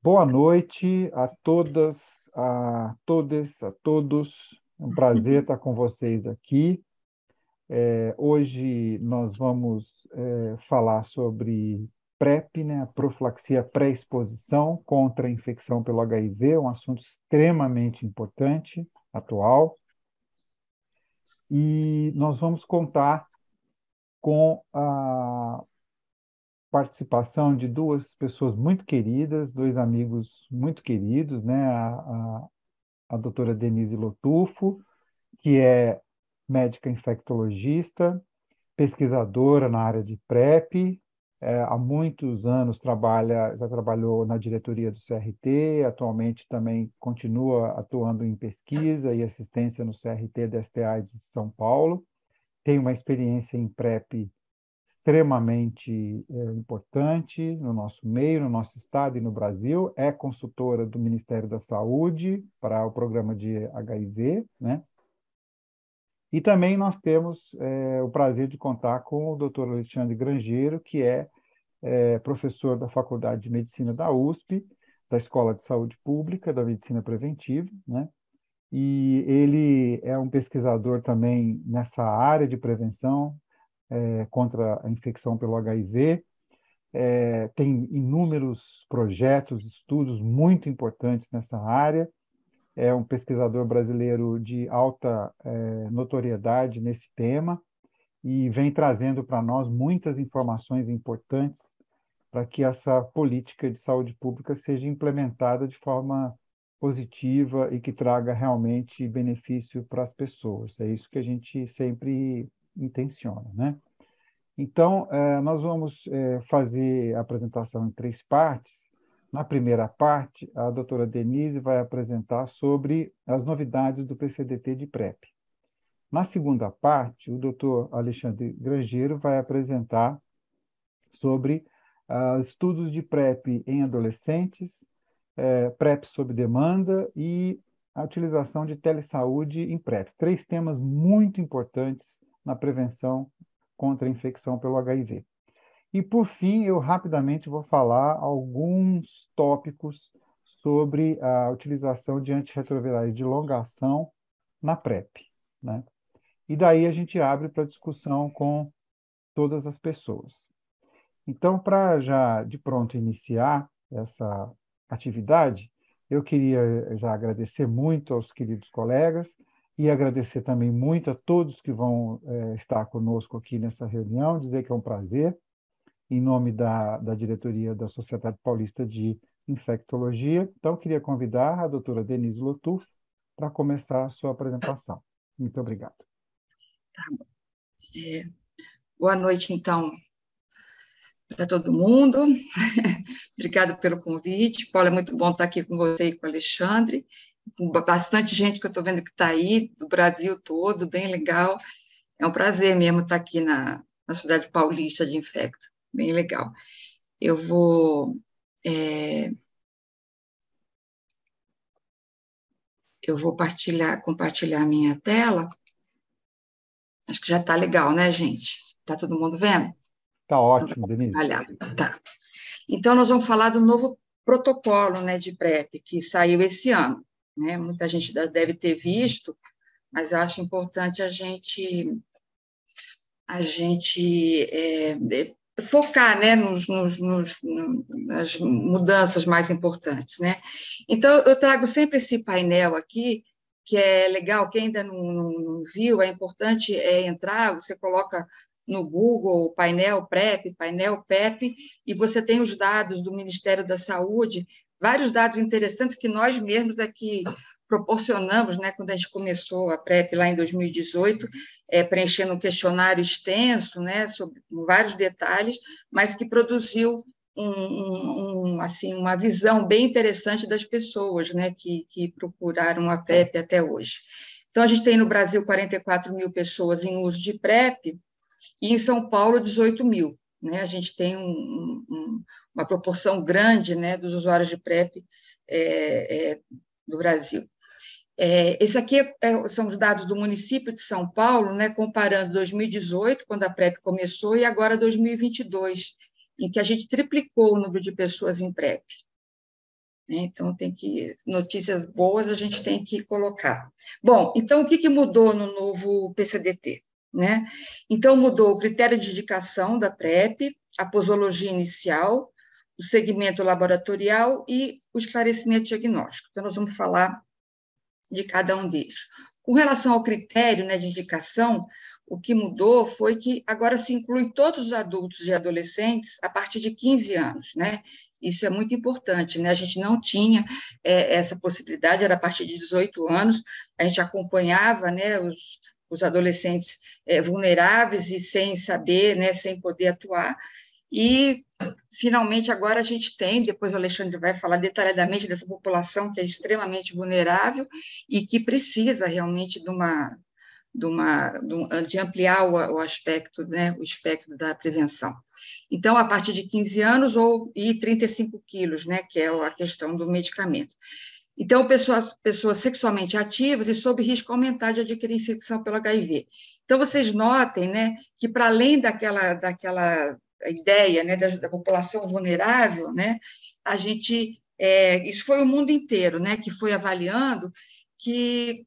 Boa noite a todas, a todos, a todos. É um prazer estar com vocês aqui. Hoje nós vamos falar sobre PrEP, né, a profilaxia pré-exposição contra a infecção pelo HIV, um assunto extremamente importante, atual. E nós vamos contar com a participação de duas pessoas muito queridas, dois amigos muito queridos, né? A doutora Denise Lotufo, que é médica infectologista, pesquisadora na área de PrEP, há muitos anos já trabalhou na diretoria do CRT, atualmente também continua atuando em pesquisa e assistência no CRT da STAIDS de São Paulo, tem uma experiência em PrEP extremamente importante no nosso meio, no nosso estado e no Brasil, é consultora do Ministério da Saúde para o programa de HIV, né? E também nós temos o prazer de contar com o Dr. Alexandre Grangeiro, que é professor da Faculdade de Medicina da USP, da Escola de Saúde Pública, da Medicina Preventiva, né? E ele é um pesquisador também nessa área de prevenção contra a infecção pelo HIV, tem inúmeros projetos, estudos muito importantes nessa área, é um pesquisador brasileiro de alta notoriedade nesse tema e vem trazendo para nós muitas informações importantes para que essa política de saúde pública seja implementada de forma positiva e que traga realmente benefício para as pessoas. É isso que a gente sempre intenciona, né? Então, nós vamos fazer a apresentação em três partes. Na primeira parte, a doutora Denise vai apresentar sobre as novidades do PCDT de PrEP. Na segunda parte, o doutor Alexandre Grangeiro vai apresentar sobre estudos de PrEP em adolescentes, PrEP sob demanda e a utilização de telesaúde em PrEP. Três temas muito importantes na prevenção contra a infecção pelo HIV. E, por fim, eu rapidamente vou falar alguns tópicos sobre a utilização de antirretrovirais de longa ação na PrEP, né? E daí a gente abre para discussão com todas as pessoas. Então, para já de pronto iniciar essa atividade, eu queria já agradecer muito aos queridos colegas e agradecer também muito a todos que vão estar conosco aqui nessa reunião, dizer que é um prazer em nome da diretoria da Sociedade Paulista de Infectologia. Então, queria convidar a doutora Denise Lotuf para começar a sua apresentação. Muito obrigado. É, Boa noite, então, para todo mundo. Obrigada pelo convite. Paulo, é muito bom estar aqui com você e com o Alexandre, com bastante gente que eu estou vendo que está aí, do Brasil todo, bem legal. É um prazer mesmo estar aqui na cidade paulista de Infecto, bem legal. Eu vou, é, eu vou compartilhar a minha tela. Acho que já está legal, né, gente? Está todo mundo vendo? Está Não dá ótimo, para Denise. trabalhar. Tá. Então, nós vamos falar do novo protocolo, né, de PrEP, que saiu esse ano, né? Muita gente deve ter visto, mas eu acho importante a gente focar, né, nas mudanças mais importantes, né? Então, eu trago sempre esse painel aqui, que é legal, quem ainda não viu, é importante entrar, você coloca no Google painel PrEP, painel PEP, e você tem os dados do Ministério da Saúde, vários dados interessantes que nós mesmos aqui proporcionamos, né, quando a gente começou a PrEP lá em 2018, preenchendo um questionário extenso, né, sobre vários detalhes, mas que produziu assim, uma visão bem interessante das pessoas, né, que procuraram a PrEP até hoje. Então, a gente tem no Brasil 44 mil pessoas em uso de PrEP e em São Paulo 18 mil. Né? A gente tem uma proporção grande, né, dos usuários de PrEP do Brasil. Esse aqui são os dados do município de São Paulo, né, comparando 2018, quando a PrEP começou, e agora 2022, em que a gente triplicou o número de pessoas em PrEP. né? Então, notícias boas a gente tem que colocar. Bom, então, o que mudou no novo PCDT? Né? Então, mudou o critério de indicação da PrEP, a posologia inicial, o segmento laboratorial e o esclarecimento diagnóstico. Então, nós vamos falar de cada um deles. Com relação ao critério, né, de indicação, o que mudou foi que agora se inclui todos os adultos e adolescentes a partir de 15 anos, né? Isso é muito importante, né? A gente não tinha essa possibilidade, era a partir de 18 anos, a gente acompanhava, né, os adolescentes vulneráveis e sem saber, né, sem poder atuar, e, finalmente, agora a gente tem, depois o Alexandre vai falar detalhadamente dessa população que é extremamente vulnerável e que precisa realmente de ampliar o aspecto, né, o espectro da prevenção. Então, a partir de 15 anos e 35 quilos, né, que é a questão do medicamento. Então, pessoas sexualmente ativas e sob risco aumentar de adquirir infecção pelo HIV. Então, vocês notem, né, que para além daquela ideia, né, da população vulnerável, né, a gente, isso foi o mundo inteiro, né, que foi avaliando que,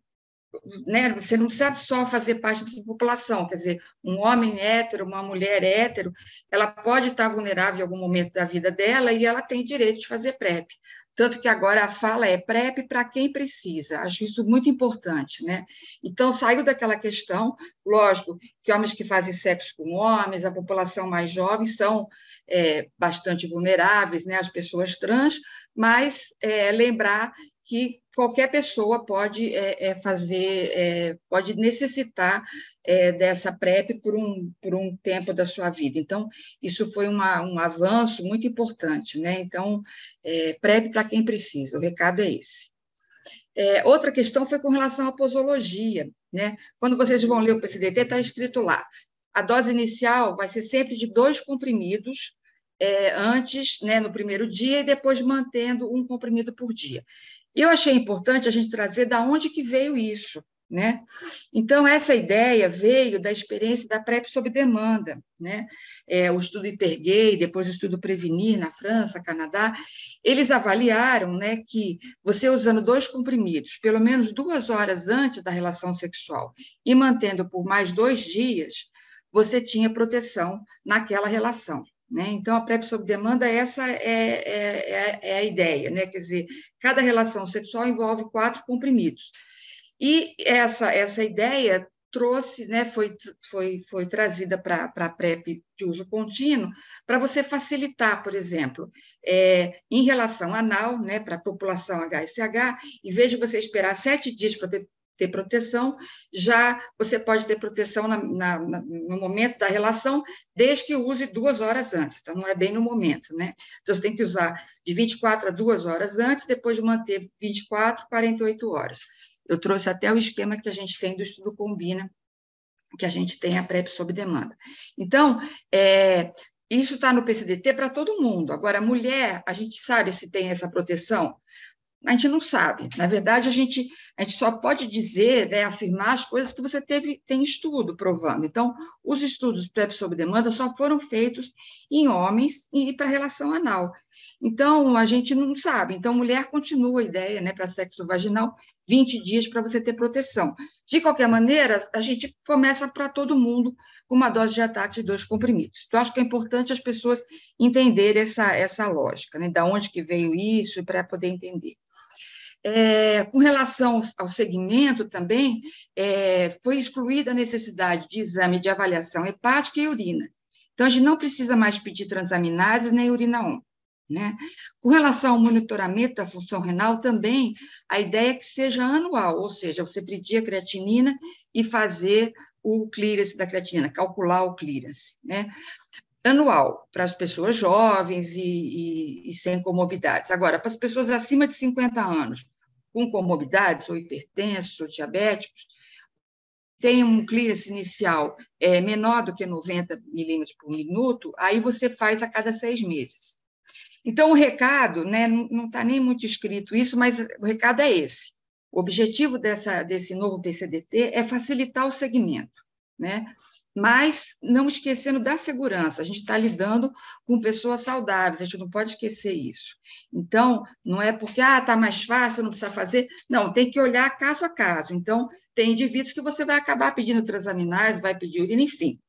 né, você não precisa só fazer parte da população, quer dizer, um homem hétero, uma mulher hétero, ela pode estar vulnerável em algum momento da vida dela e ela tem direito de fazer PrEP. Tanto que agora a fala é PrEP para quem precisa. Acho isso muito importante, né? Então, saiu daquela questão, lógico, que homens que fazem sexo com homens, a população mais jovem, são bastante vulneráveis, né? As pessoas trans, mas lembrar que qualquer pessoa pode pode necessitar dessa PrEP por um tempo da sua vida. Então, isso foi um avanço muito importante, né? Então, PrEP para quem precisa, o recado é esse. Outra questão foi com relação à posologia, né? Quando vocês vão ler o PCDT, está escrito lá, a dose inicial vai ser sempre de 2 comprimidos, antes, né, no primeiro dia, e depois mantendo 1 comprimido por dia. E eu achei importante a gente trazer de onde que veio isso, né? Então, essa ideia veio da experiência da PrEP sob demanda, né? O estudo Hipergay, depois o estudo Prevenir, na França, Canadá, eles avaliaram, né, que você usando 2 comprimidos, pelo menos 2 horas antes da relação sexual, e mantendo por mais 2 dias, você tinha proteção naquela relação. Né? Então, a PrEP sob demanda, essa é a ideia, né? Quer dizer, cada relação sexual envolve 4 comprimidos. E essa ideia trouxe, né, foi trazida para a PrEP de uso contínuo, para você facilitar, por exemplo, em relação anal, né, para a população HSH, em vez de você esperar 7 dias para ter proteção, já você pode ter proteção no momento da relação, desde que use 2 horas antes, então não é bem no momento, né? Então, você tem que usar de 24 a 2 horas antes, depois de manter 24, 48 horas. Eu trouxe até o esquema que a gente tem do estudo Combina, que a gente tem a PrEP sob demanda. Então, isso está no PCDT para todo mundo. Agora, a mulher, a gente sabe se tem essa proteção? A gente não sabe. Na verdade, a gente só pode dizer, né, afirmar as coisas que você tem estudo provando. Então, os estudos PrEP sob demanda só foram feitos em homens e para relação anal. Então, a gente não sabe. Então, mulher continua a ideia, né, para sexo vaginal, 20 dias para você ter proteção. De qualquer maneira, a gente começa para todo mundo com uma dose de ataque de 2 comprimidos. Então, acho que é importante as pessoas entenderem essa lógica, né, da onde que veio isso, para poder entender. Com relação ao segmento também, foi excluída a necessidade de exame de avaliação hepática e urina. Então, a gente não precisa mais pedir transaminases nem urina-on. Né? Com relação ao monitoramento da função renal, também a ideia é que seja anual, ou seja, você pedir a creatinina e fazer o clearance da creatinina, calcular o clearance, né? Anual, para as pessoas jovens e sem comorbidades. Agora, para as pessoas acima de 50 anos, com comorbidades, ou hipertensos, ou diabéticos, tem um clearance inicial menor do que 90 milímetros por minuto, aí você faz a cada 6 meses. Então, o recado, né, não está nem muito escrito isso, mas o recado é esse. O objetivo desse novo PCDT é facilitar o segmento, né? mas não esquecendo da segurança. A gente está lidando com pessoas saudáveis, a gente não pode esquecer isso. Então, não é porque está mais fácil, não precisa fazer. Não, tem que olhar caso a caso. Então, tem indivíduos que você vai acabar pedindo transaminase, vai pedir urina, enfim,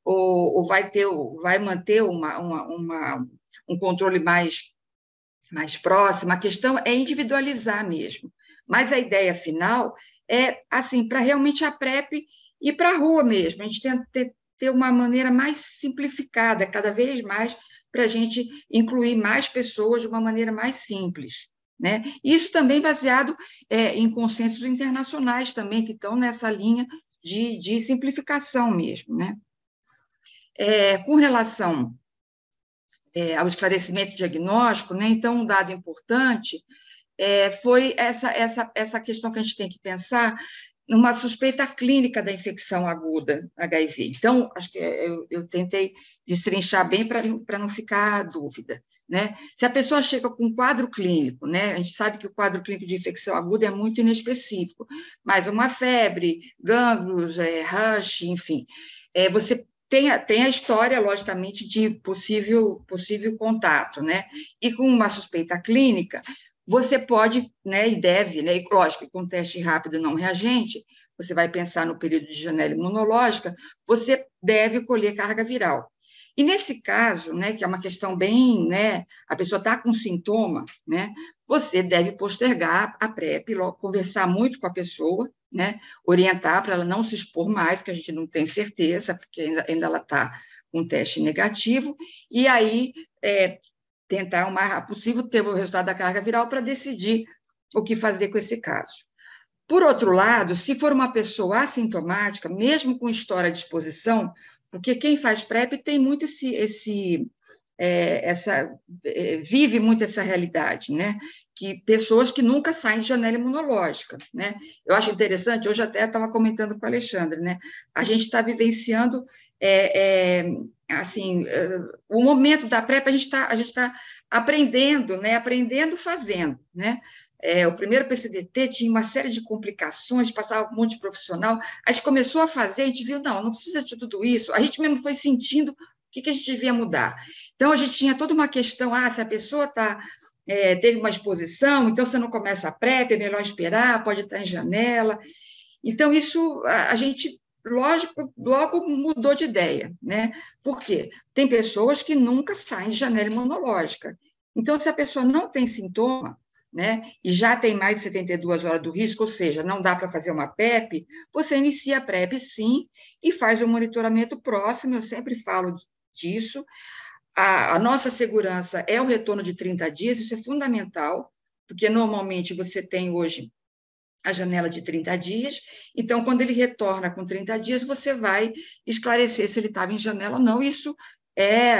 ou vai manter um controle mais próximo. A questão é individualizar mesmo. Mas a ideia final é, assim, para realmente a PrEP ir para a rua mesmo. A gente tenta ter uma maneira mais simplificada, cada vez mais, para a gente incluir mais pessoas de uma maneira mais simples. Né? Isso também baseado em consensos internacionais também, que estão nessa linha de simplificação mesmo. Né? Com relação ao esclarecimento diagnóstico, né? Então, um dado importante foi essa questão que a gente tem que pensar numa suspeita clínica da infecção aguda HIV. Então, acho que eu tentei destrinchar bem para não ficar dúvida. Né? Se a pessoa chega com um quadro clínico, né? A gente sabe que o quadro clínico de infecção aguda é muito inespecífico, mas uma febre, gânglios, rash, enfim, você tem a história, logicamente, de possível contato, né? E com uma suspeita clínica, você pode, né, e deve, né, e lógico, com teste rápido não reagente, você vai pensar no período de janela imunológica, você deve colher carga viral. E nesse caso, né, que é uma questão bem, né, a pessoa está com sintoma, né, você deve postergar a PrEP, conversar muito com a pessoa, né, orientar para ela não se expor mais, que a gente não tem certeza, porque ainda ela está com teste negativo, e aí tentar o mais rápido possível ter o resultado da carga viral para decidir o que fazer com esse caso. Por outro lado, se for uma pessoa assintomática, mesmo com história de exposição, porque quem faz PrEP tem muito vive muito essa realidade, né? Que pessoas que nunca saem de janela imunológica, né? Eu acho interessante, hoje até estava comentando com o Alexandre, né? A gente está vivenciando assim, o momento da PrEP, a gente está aprendendo, né? Aprendendo fazendo, né? O primeiro PCDT tinha uma série de complicações, passava um monte de profissional, a gente começou a fazer, a gente viu, não precisa de tudo isso, a gente mesmo foi sentindo o que a gente devia mudar. Então, a gente tinha toda uma questão, se a pessoa teve uma exposição, então você não começa a PrEP, é melhor esperar, pode estar em janela. Então, isso a gente, lógico, logo mudou de ideia, né? Por quê? Tem pessoas que nunca saem de janela imunológica. Então, se a pessoa não tem sintoma, né, e já tem mais de 72 horas do risco, ou seja, não dá para fazer uma PrEP, você inicia a PrEP sim e faz o monitoramento próximo, eu sempre falo disso. A nossa segurança é o retorno de 30 dias, isso é fundamental, porque normalmente você tem hoje a janela de 30 dias, então, quando ele retorna com 30 dias, você vai esclarecer se ele estava em janela ou não. Isso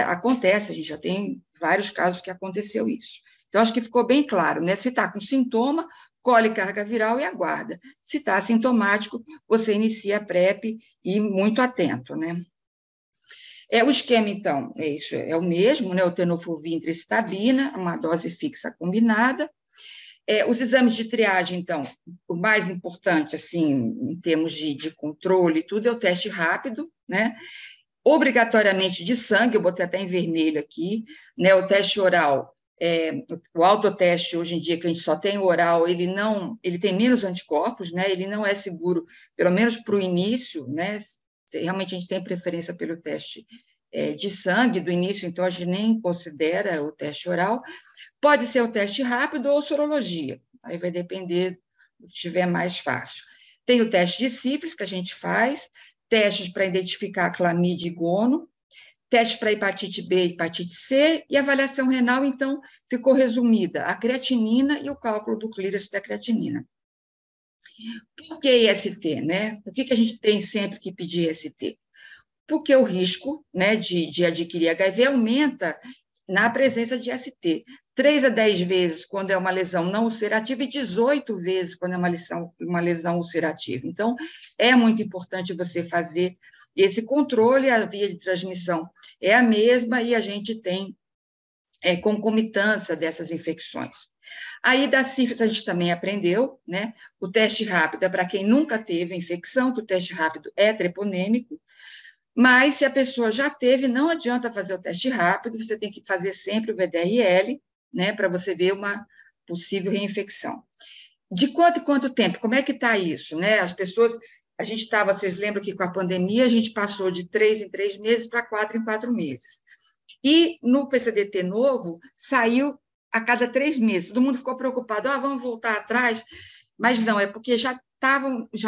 acontece, a gente já tem vários casos que aconteceu isso. Então, acho que ficou bem claro, né? Se está com sintoma, colhe carga viral e aguarda. Se está assintomático, você inicia a PrEP e muito atento, né? O esquema, então, é o mesmo, né? O tenofovir tricitabina, uma dose fixa combinada. Os exames de triagem, então, o mais importante, assim, em termos de controle e tudo, é o teste rápido, né? Obrigatoriamente de sangue, eu botei até em vermelho aqui, né? O teste oral, o autoteste hoje em dia, que a gente só tem o oral, ele tem menos anticorpos, né? Ele não é seguro, pelo menos para o início, né? Realmente a gente tem preferência pelo teste de sangue do início, então a gente nem considera o teste oral. Pode ser o teste rápido ou sorologia, aí vai depender do que estiver mais fácil. Tem o teste de sífilis que a gente faz, testes para identificar clamídia e gono, teste para hepatite B e hepatite C, e avaliação renal, então, ficou resumida a creatinina e o cálculo do clearance da creatinina. Por que IST, né? Por que a gente tem sempre que pedir IST? Porque o risco, né, de adquirir HIV aumenta na presença de IST. 3 a 10 vezes quando é uma lesão não ulcerativa e 18 vezes quando é uma lesão ulcerativa. Então, é muito importante você fazer esse controle, a via de transmissão é a mesma e a gente tem concomitância dessas infecções. Aí, da sífilis, a gente também aprendeu, né? O teste rápido é para quem nunca teve infecção, que o teste rápido é treponêmico. Mas, se a pessoa já teve, não adianta fazer o teste rápido, você tem que fazer sempre o VDRL, né, para você ver uma possível reinfecção. De quanto em quanto tempo? Como é que está isso, né? As pessoas, a gente estava, vocês lembram que com a pandemia a gente passou de 3 em 3 meses para 4 em 4 meses. E no PCDT novo, saiu a cada 3 meses. Todo mundo ficou preocupado, vamos voltar atrás, mas não, é porque já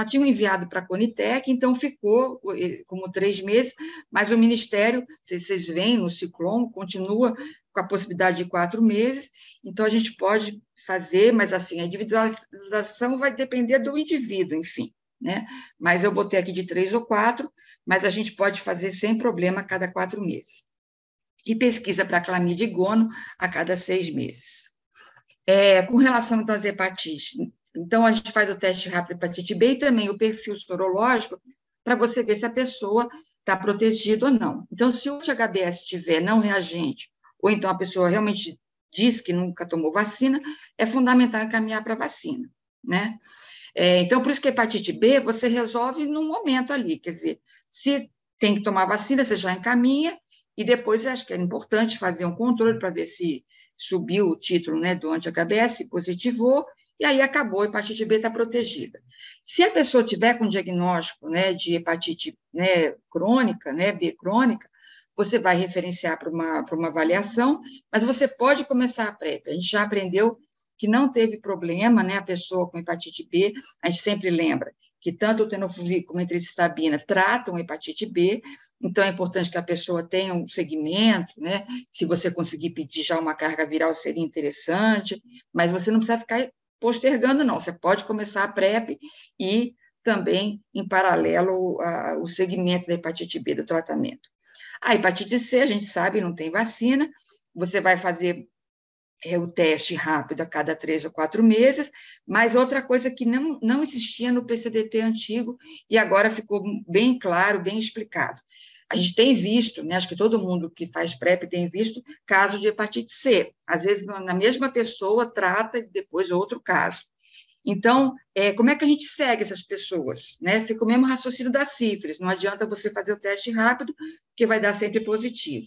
tinham enviado para a Conitec, então ficou como 3 meses, mas o Ministério, vocês veem no Ciclone, continua com a possibilidade de 4 meses, então a gente pode fazer, mas assim, a individualização vai depender do indivíduo, enfim, né? Mas eu botei aqui de 3 ou 4, mas a gente pode fazer sem problema a cada 4 meses. E pesquisa para clamídia e gono a cada 6 meses. Com relação, então, às hepatites, então, a gente faz o teste rápido de hepatite B e também o perfil sorológico para você ver se a pessoa está protegida ou não. Então, se o HBS tiver não reagente, ou então a pessoa realmente diz que nunca tomou vacina, é fundamental encaminhar para a vacina, né? Então, por isso que a hepatite B você resolve num momento ali, quer dizer, se tem que tomar vacina, você já encaminha, e depois acho que é importante fazer um controle para ver se subiu o título, né, do anti-HBS, se positivou, e aí acabou, a hepatite B está protegida. Se a pessoa tiver com diagnóstico, né, de hepatite, né, crônica, né, B crônica, você vai referenciar para uma avaliação, mas você pode começar a PrEP. A gente já aprendeu que não teve problema, né, a pessoa com hepatite B, a gente sempre lembra que tanto o tenofovir como a emtricitabina tratam hepatite B, então é importante que a pessoa tenha um segmento, né, se você conseguir pedir já uma carga viral seria interessante, mas você não precisa ficar postergando, não, você pode começar a PrEP e também, em paralelo, o segmento da hepatite B do tratamento. A hepatite C, a gente sabe, não tem vacina, você vai fazer o teste rápido a cada 3 ou 4 meses, mas outra coisa que não existia no PCDT antigo e agora ficou bem claro, bem explicado. A gente tem visto, né, acho que todo mundo que faz PrEP tem visto casos de hepatite C. Às vezes, na mesma pessoa, trata e depois outro caso. Então, como é que a gente segue essas pessoas? Né? Fica o mesmo raciocínio da sífilis, não adianta você fazer o teste rápido, que vai dar sempre positivo.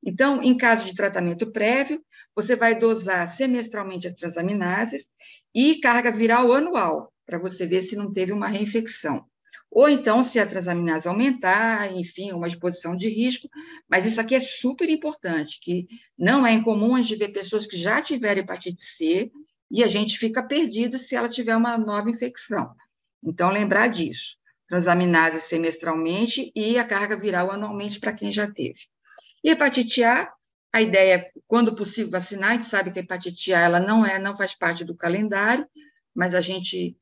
Então, em caso de tratamento prévio, você vai dosar semestralmente as transaminases e carga viral anual, para você ver se não teve uma reinfecção. Ou então, se a transaminase aumentar, enfim, uma exposição de risco, mas isso aqui é super importante, que não é incomum a gente ver pessoas que já tiveram hepatite C e a gente fica perdido se ela tiver uma nova infecção. Então, lembrar disso, transaminase semestralmente e a carga viral anualmente para quem já teve. E hepatite A ideia é, quando possível, vacinar. A gente sabe que a hepatite A ela não faz parte do calendário, mas a gente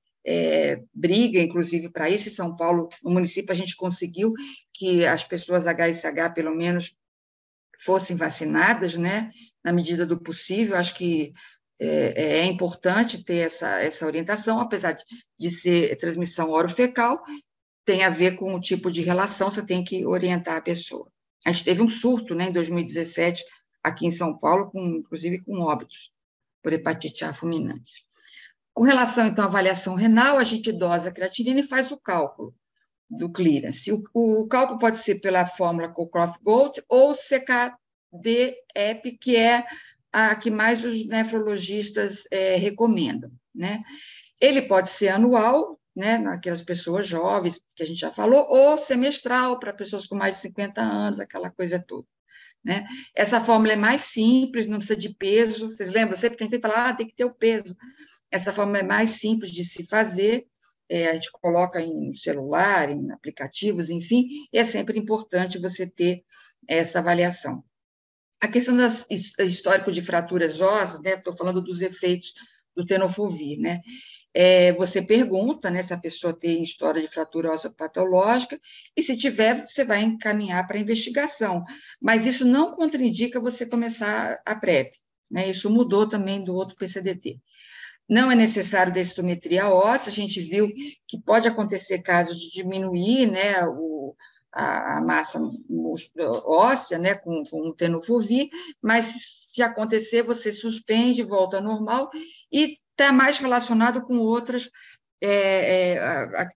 briga, inclusive, para isso. Em São Paulo, no município, a gente conseguiu que as pessoas HSH, pelo menos, fossem vacinadas, né, na medida do possível. Acho que é importante ter essa orientação, apesar de ser transmissão orofecal, tem a ver com o tipo de relação, você tem que orientar a pessoa. A gente teve um surto, né, em 2017, aqui em São Paulo, inclusive com óbitos por hepatite A fulminante. Com relação, então, à avaliação renal, a gente dosa a creatinina e faz o cálculo do clearance. O cálculo pode ser pela fórmula Cockcroft-Gault ou CKD-EPI, que é a que mais os nefrologistas recomendam, né? Ele pode ser anual, né, naquelas pessoas jovens, que a gente já falou, ou semestral, para pessoas com mais de 50 anos, aquela coisa toda. Né? Essa fórmula é mais simples, não precisa de peso. Vocês lembram? Sempre que a gente fala, tem que ter o peso. Essa fórmula é mais simples de se fazer, a gente coloca em celular, em aplicativos, enfim, e é sempre importante você ter essa avaliação. A questão do histórico de fraturas ósseas, né, estou falando dos efeitos do tenofovir, né? Você pergunta, né, se a pessoa tem história de fratura óssea patológica, e se tiver, você vai encaminhar para investigação. Mas isso não contraindica você começar a PrEP, né? Isso mudou também do outro PCDT. Não é necessário densitometria óssea, a gente viu que pode acontecer casos de diminuir, né, a massa óssea, né, com o tenofovir, mas se acontecer, você suspende, volta ao normal, e está mais relacionado com outras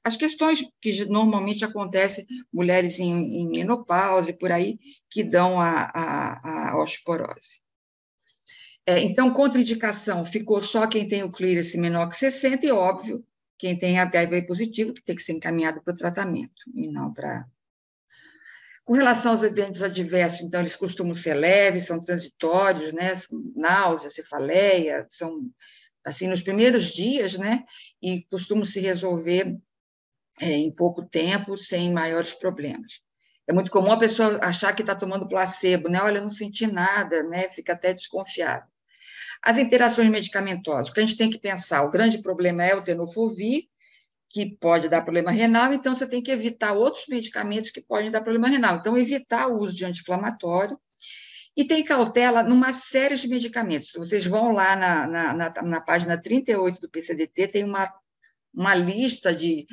as questões que normalmente acontecem, mulheres em menopausa e por aí, que dão a osteoporose. Então, contraindicação, ficou só quem tem o clearance menor que 60, e óbvio, quem tem HIV positivo, que tem que ser encaminhado para o tratamento, e não para... Com relação aos eventos adversos, então, eles costumam ser leves, são transitórios, né? Náusea, cefaleia, são, assim, nos primeiros dias, né? E costumam se resolver em pouco tempo, sem maiores problemas. É muito comum a pessoa achar que está tomando placebo, né? Olha, eu não senti nada, né? Fica até desconfiado. As interações medicamentosas, o que a gente tem que pensar, o grande problema é o tenofovir, que pode dar problema renal, então você tem que evitar outros medicamentos que podem dar problema renal. Então, evitar o uso de anti-inflamatório, e tem cautela numa série de medicamentos. Vocês vão lá na página 38 do PCDT, tem uma lista de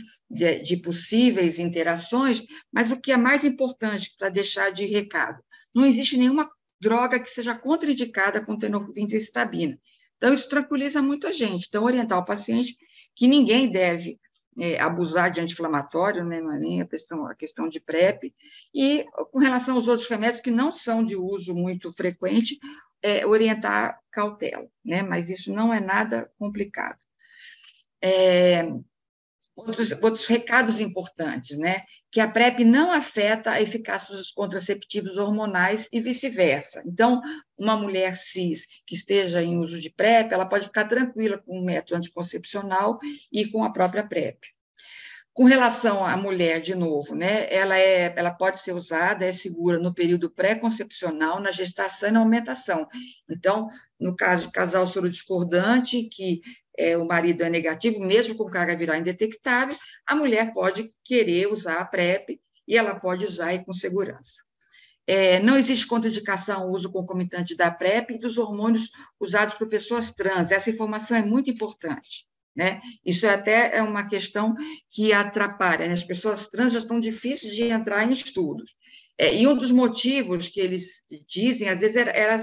possíveis interações, mas o que é mais importante para deixar de recado, não existe nenhuma droga que seja contraindicada com tenofovir e cistabina. Então, isso tranquiliza muito a gente. Então, orientar o paciente que ninguém deve abusar de anti-inflamatório, né? Não é nem a questão de PrEP, e com relação aos outros remédios que não são de uso muito frequente, orientar cautela, né? Mas isso não é nada complicado. Outros recados importantes, né? Que a PrEP não afeta a eficácia dos contraceptivos hormonais e vice-versa. Então, uma mulher cis que esteja em uso de PrEP, ela pode ficar tranquila com o método anticoncepcional e com a própria PrEP. Com relação à mulher, de novo, né? Ela pode ser usada, é segura no período pré-concepcional, na gestação e na amamentação. Então, no caso de casal sorodiscordante, que o marido é negativo, mesmo com carga viral indetectável, a mulher pode querer usar a PrEP e ela pode usar aí com segurança. Não existe contraindicação ao uso concomitante da PrEP e dos hormônios usados por pessoas trans. Essa informação é muito importante, né? Isso até é uma questão que atrapalha, né? As pessoas trans já estão difíceis de entrar em estudos. E um dos motivos que eles dizem, às vezes, era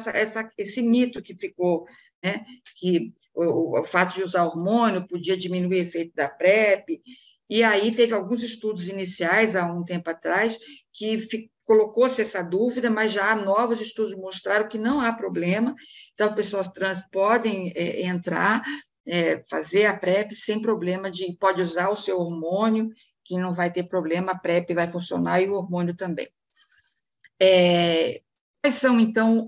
esse mito que ficou, né? Que o fato de usar hormônio podia diminuir o efeito da PrEP, e aí teve alguns estudos iniciais, há um tempo atrás, que colocou-se essa dúvida, mas já novos estudos mostraram que não há problema, então pessoas trans podem entrar, fazer a PrEP sem problema, pode usar o seu hormônio, que não vai ter problema, a PrEP vai funcionar e o hormônio também. Quais são, então,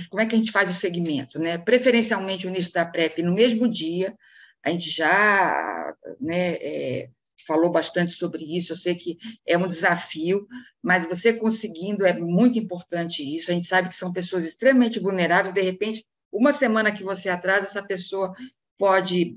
como é que a gente faz o segmento, né? Preferencialmente o início da PrEP no mesmo dia, a gente já, né, falou bastante sobre isso, eu sei que é um desafio, mas você conseguindo é muito importante isso, a gente sabe que são pessoas extremamente vulneráveis, de repente, uma semana que você atrasa, essa pessoa pode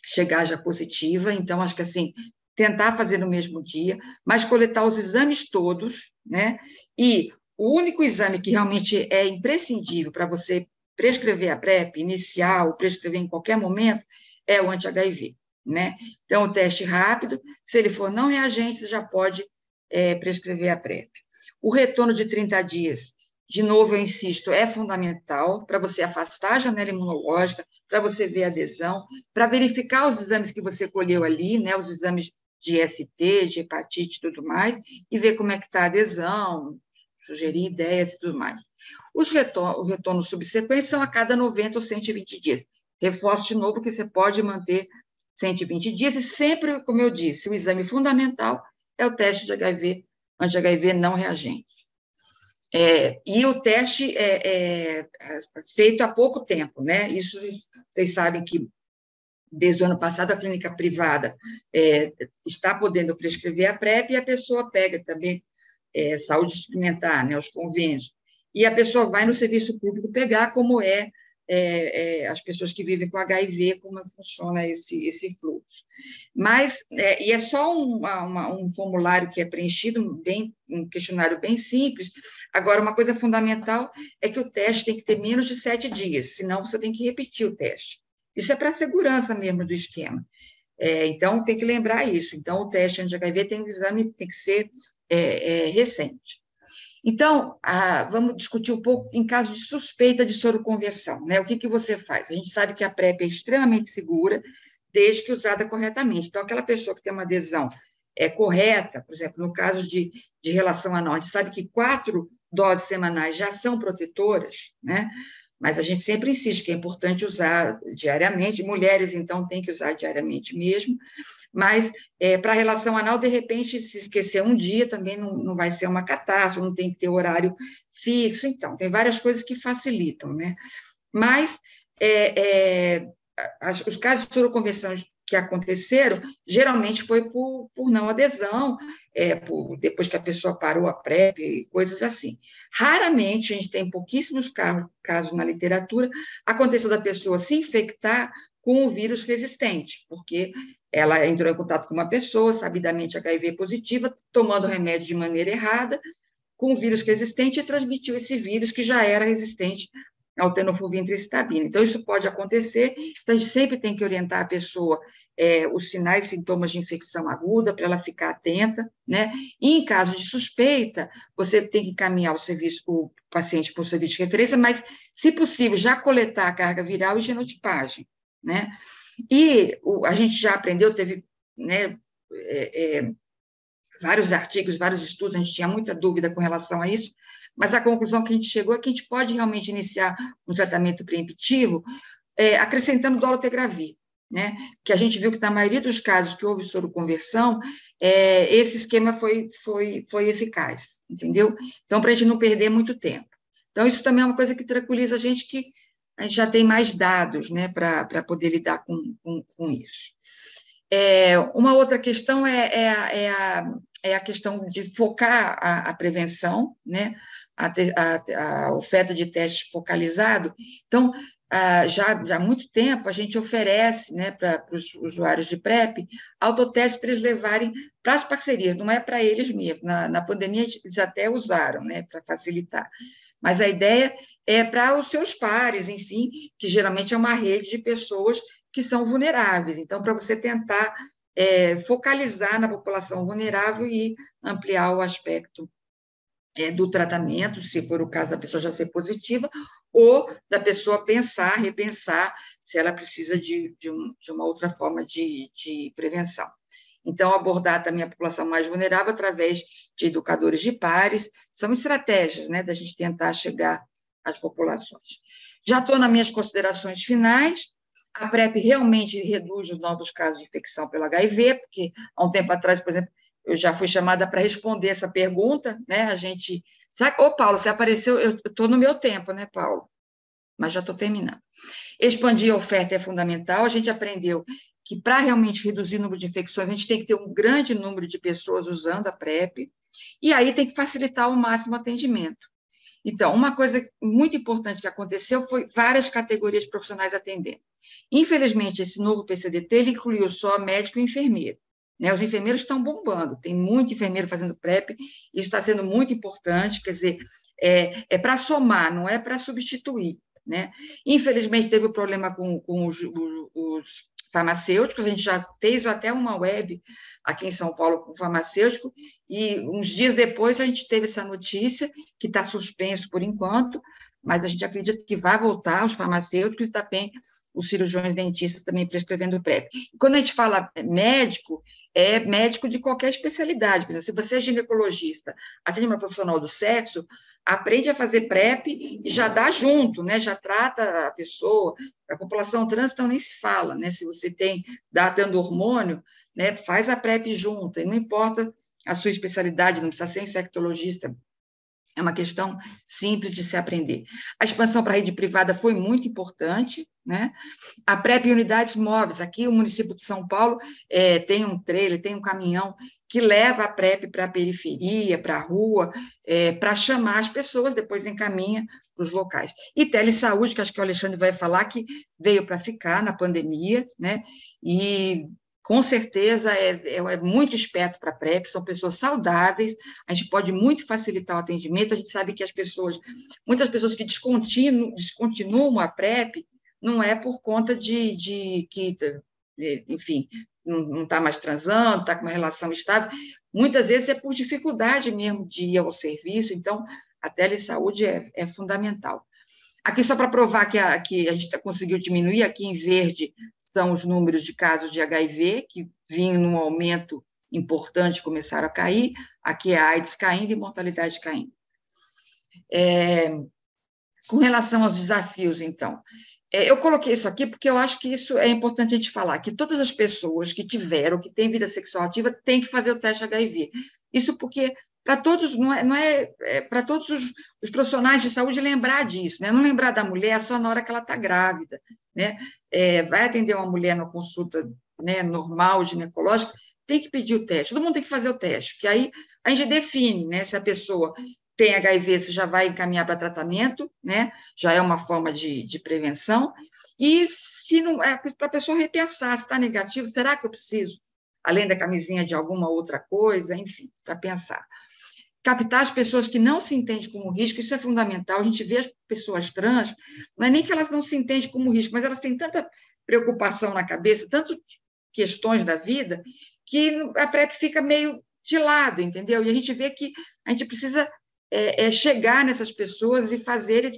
chegar já positiva, então, acho que, assim, tentar fazer no mesmo dia, mas coletar os exames todos, né, e o único exame que realmente é imprescindível para você prescrever a PrEP, iniciar ou prescrever em qualquer momento, é o anti-HIV, né? Então, o teste rápido, se ele for não reagente, você já pode prescrever a PrEP. O retorno de 30 dias, de novo, eu insisto, é fundamental para você afastar a janela imunológica, para você ver a adesão, para verificar os exames que você colheu ali, né? Os exames de ST, de hepatite e tudo mais, e ver como é que está a adesão, sugerir ideias e tudo mais. Os retornos subsequentes são a cada 90 ou 120 dias. Reforço de novo que você pode manter 120 dias, e sempre, como eu disse, o exame fundamental é o teste de HIV, anti-HIV não reagente. E o teste é feito há pouco tempo, né? Isso vocês sabem que, desde o ano passado, a clínica privada está podendo prescrever a PrEP, e a pessoa pega também saúde suplementar, né, os convênios, e a pessoa vai no serviço público pegar como as pessoas que vivem com HIV, como funciona esse fluxo. Mas, e é só um formulário que é preenchido, um questionário bem simples. Agora, uma coisa fundamental é que o teste tem que ter menos de 7 dias, senão você tem que repetir o teste. Isso é para a segurança mesmo do esquema. Então, tem que lembrar isso. Então, o teste anti-HIV tem um exame, tem que ser recente. Então, vamos discutir um pouco em caso de suspeita de soroconversão, né? O que você faz? A gente sabe que a PrEP é extremamente segura, desde que usada corretamente. Então, aquela pessoa que tem uma adesão correta, por exemplo, no caso de relação anal, a gente sabe que 4 doses semanais já são protetoras, né? Mas a gente sempre insiste que é importante usar diariamente, mulheres, então, têm que usar diariamente mesmo, mas para a relação anal, de repente, se esquecer um dia também não vai ser uma catástrofe, não tem que ter horário fixo, então, tem várias coisas que facilitam, né? Mas os casos de soroconversão que aconteceram, geralmente foi por não adesão, depois que a pessoa parou a PrEP, coisas assim. Raramente, a gente tem pouquíssimos casos na literatura, aconteceu da pessoa se infectar com o vírus resistente, porque ela entrou em contato com uma pessoa, sabidamente HIV positiva, tomando remédio de maneira errada, com o vírus resistente, e transmitiu esse vírus que já era resistente ao tenofovir intraestabina. Então, isso pode acontecer, então a gente sempre tem que orientar a pessoa os sinais e sintomas de infecção aguda, para ela ficar atenta, né? E em caso de suspeita, você tem que encaminhar o paciente para o serviço de referência, mas, se possível, já coletar a carga viral e genotipagem, né? E a gente já aprendeu, teve, né, vários artigos, vários estudos, a gente tinha muita dúvida com relação a isso, mas a conclusão que a gente chegou é que a gente pode realmente iniciar um tratamento preemptivo acrescentando dolutegravir, né? Que a gente viu que, na maioria dos casos que houve soroconversão, esse esquema foi eficaz, entendeu? Então, para a gente não perder muito tempo. Então, isso também é uma coisa que tranquiliza a gente, que a gente já tem mais dados, né, para poder lidar com isso. Uma outra questão é a questão de focar a prevenção, né? A oferta de teste focalizado. Então, já há muito tempo, a gente oferece, né, para os usuários de PrEP autoteste para eles levarem para as parcerias, não é para eles mesmos. Na pandemia, eles até usaram, né, para facilitar. Mas a ideia é para os seus pares, enfim, que geralmente é uma rede de pessoas que são vulneráveis. Então, para você tentar focalizar na população vulnerável e ampliar o aspecto do tratamento, se for o caso da pessoa já ser positiva, ou da pessoa repensar se ela precisa de uma outra forma de prevenção. Então, abordar também a população mais vulnerável através de educadores de pares, são estratégias, né, da gente tentar chegar às populações. Já estou nas minhas considerações finais. A PrEP realmente reduz os novos casos de infecção pelo HIV, porque há um tempo atrás, por exemplo, eu já fui chamada para responder essa pergunta, né? A gente. Ô, Paulo, você apareceu, eu estou no meu tempo, né, Paulo? Mas já estou terminando. Expandir a oferta é fundamental. A gente aprendeu que, para realmente reduzir o número de infecções, a gente tem que ter um grande número de pessoas usando a PrEP, e aí tem que facilitar ao máximo o atendimento. Então, uma coisa muito importante que aconteceu foi várias categorias profissionais atendendo. Infelizmente, esse novo PCDT ele incluiu só médico e enfermeiro, né? Os enfermeiros estão bombando, tem muito enfermeiro fazendo PrEP, isso está sendo muito importante, quer dizer, para somar, não é para substituir, né? Infelizmente, teve o problema com os farmacêuticos, a gente já fez até uma web aqui em São Paulo com farmacêutico, e uns dias depois a gente teve essa notícia, que está suspenso por enquanto, mas a gente acredita que vai voltar os farmacêuticos e também os cirurgiões dentistas também prescrevendo PrEP. E quando a gente fala médico, é médico de qualquer especialidade. Por exemplo, se você é ginecologista, atende uma profissional do sexo, aprende a fazer PrEP e já dá junto, né? Já trata a pessoa. A população trans, então, nem se fala, né? Se você dando hormônio, né? Faz a PrEP junto, e não importa a sua especialidade, não precisa ser infectologista. É uma questão simples de se aprender. A expansão para a rede privada foi muito importante, né? A PrEP em unidades móveis. Aqui, o município de São Paulo tem um trailer, tem um caminhão que leva a PrEP para a periferia, para a rua, para chamar as pessoas, depois encaminha para os locais. E telesaúde, que acho que o Alexandre vai falar, que veio para ficar na pandemia, né? E com certeza é muito esperto para a PrEP, são pessoas saudáveis, a gente pode muito facilitar o atendimento, a gente sabe que muitas pessoas que descontinuam a PrEP, não é por conta de que, enfim, não está mais transando, está com uma relação estável, muitas vezes é por dificuldade mesmo de ir ao serviço, então a telesaúde é fundamental. Aqui, só para provar que a gente conseguiu diminuir, aqui em verde são os números de casos de HIV, que vinham num aumento importante, começaram a cair, aqui é a AIDS caindo e mortalidade caindo. Com relação aos desafios, então, eu coloquei isso aqui porque eu acho que isso é importante a gente falar, que todas as pessoas que tiveram, que têm vida sexual ativa, têm que fazer o teste HIV. Isso porque, para todos, para todos os profissionais de saúde lembrar disso, né? Não lembrar da mulher só na hora que ela está grávida, né? Vai atender uma mulher na consulta, né, normal, ginecológica, tem que pedir o teste, todo mundo tem que fazer o teste, porque aí a gente define, né, se a pessoa tem HIV, você já vai encaminhar para tratamento, né? Já é uma forma de prevenção, e se não é para a pessoa repensar, se está negativo, será que eu preciso, além da camisinha, de alguma outra coisa, enfim, para pensar. Captar as pessoas que não se entendem como risco, isso é fundamental, a gente vê as pessoas trans, não é nem que elas não se entendem como risco, mas elas têm tanta preocupação na cabeça, tantas questões da vida, que a PrEP fica meio de lado, entendeu? E a gente vê que a gente precisa chegar nessas pessoas e fazer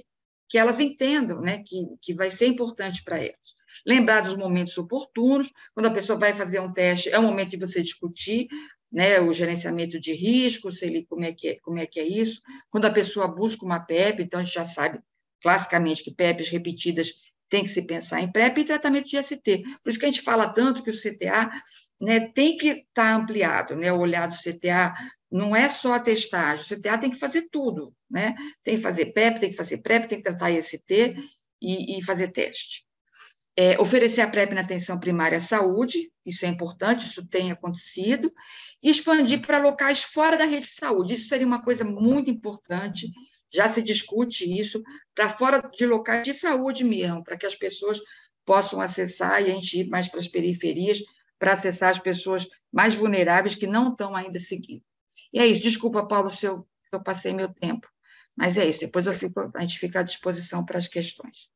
que elas entendam, né, que vai ser importante para elas. Lembrar dos momentos oportunos, quando a pessoa vai fazer um teste, é o momento de você discutir, né, o gerenciamento de risco, como é que é isso. Quando a pessoa busca uma PrEP, então a gente já sabe, classicamente, que PrEPs repetidas tem que se pensar em PrEP e tratamento de ST. Por isso que a gente fala tanto que o CTA, né, tem que estar ampliado, né, o olhar do CTA não é só a testagem, o CTA tem que fazer tudo, né? Tem que fazer PEP, tem que fazer PrEP, tem que tratar IST e fazer teste. Oferecer a PrEP na atenção primária à saúde, isso é importante, isso tem acontecido, e expandir para locais fora da rede de saúde, isso seria uma coisa muito importante, já se discute isso, para fora de locais de saúde mesmo, para que as pessoas possam acessar e a gente ir mais para as periferias, para acessar as pessoas mais vulneráveis que não estão ainda seguindo. E é isso. Desculpa, Paulo, se eu passei meu tempo, mas é isso. Depois a gente fica à disposição para as questões.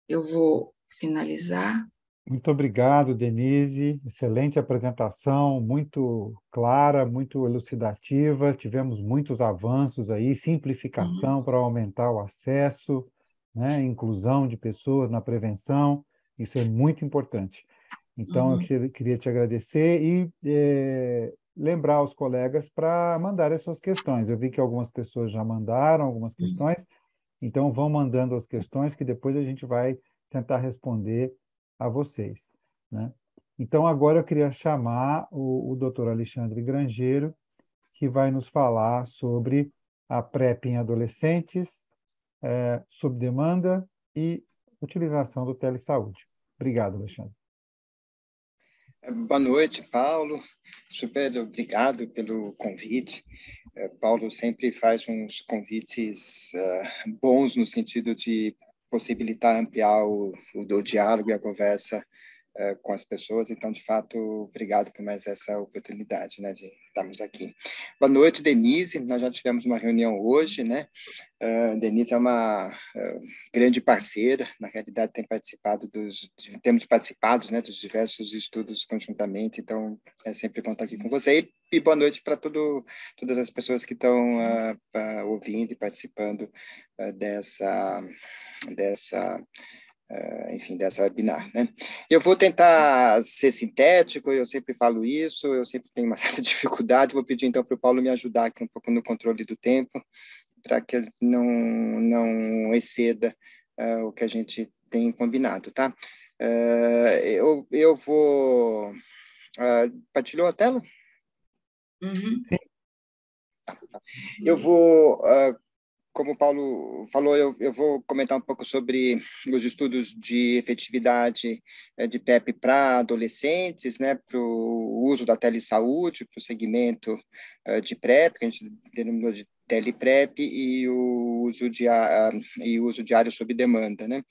Eu vou finalizar. Muito obrigado, Denise. Excelente apresentação, muito clara, muito elucidativa. Tivemos muitos avanços aí, simplificação para aumentar o acesso, né, inclusão de pessoas na prevenção. Isso é muito importante. Então, eu queria te agradecer e lembrar aos colegas para mandarem as suas questões. Eu vi que algumas pessoas já mandaram algumas questões, então vão mandando as questões que depois a gente vai tentar responder a vocês, né? Então, agora eu queria chamar o Dr. Alexandre Grangeiro, que vai nos falar sobre a PrEP em adolescentes, sob demanda e utilização do telesaúde. Obrigado, Alexandre. Boa noite, Paulo. Super obrigado pelo convite. Paulo sempre faz uns convites bons no sentido de possibilitar ampliar o diálogo e a conversa com as pessoas. Então, de fato, obrigado por mais essa oportunidade, né, de estarmos aqui. Boa noite, Denise. Nós já tivemos uma reunião hoje, né? Denise é uma grande parceira, na realidade temos participado, né, dos diversos estudos conjuntamente, então é sempre bom estar aqui com você. E boa noite para todas as pessoas que estão ouvindo e participando dessa webinar, né? Eu vou tentar ser sintético, eu sempre falo isso, eu sempre tenho uma certa dificuldade, vou pedir então para o Paulo me ajudar aqui um pouco no controle do tempo, para que não exceda o que a gente tem combinado, tá? Eu vou... partilhou a tela? Tá. Eu vou... como o Paulo falou, eu vou comentar um pouco sobre os estudos de efetividade de PrEP para adolescentes, né, para o uso da telesaúde, para o segmento de PrEP, que a gente denominou de teleprep, e o uso diário sob demanda, né?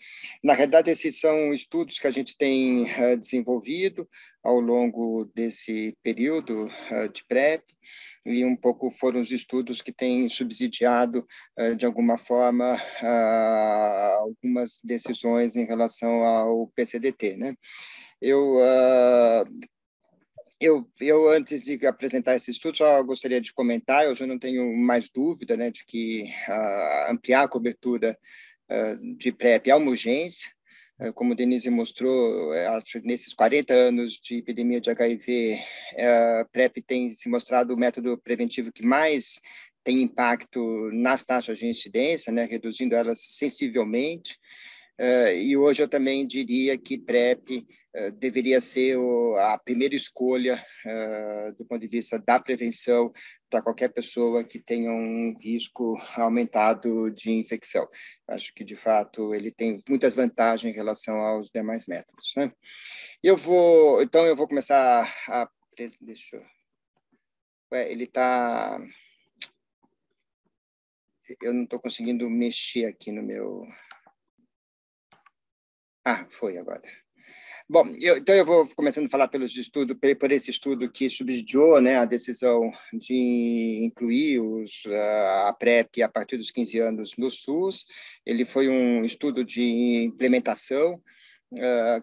Na realidade, esses são estudos que a gente tem desenvolvido ao longo desse período de PrEP, e um pouco foram os estudos que têm subsidiado, de alguma forma, algumas decisões em relação ao PCDT, né? Antes de apresentar esse estudo, só gostaria de comentar, eu já não tenho mais dúvida, né, de que ampliar a cobertura de PrEP é uma urgência. Como Denise mostrou, acho que nesses 40 anos de epidemia de HIV, a PrEP tem se mostrado o método preventivo que mais tem impacto nas taxas de incidência, né, reduzindo elas sensivelmente. E hoje eu também diria que PrEP deveria ser a primeira escolha do ponto de vista da prevenção para qualquer pessoa que tenha um risco aumentado de infecção. Acho que, de fato, ele tem muitas vantagens em relação aos demais métodos, né? Então, eu vou começar a... Deixa eu... ele está... Eu não estou conseguindo mexer aqui no meu... foi agora. Bom, então eu vou começando a falar por esse estudo que subsidiou, né, a decisão de incluir a PrEP a partir dos 15 anos no SUS. Ele foi um estudo de implementação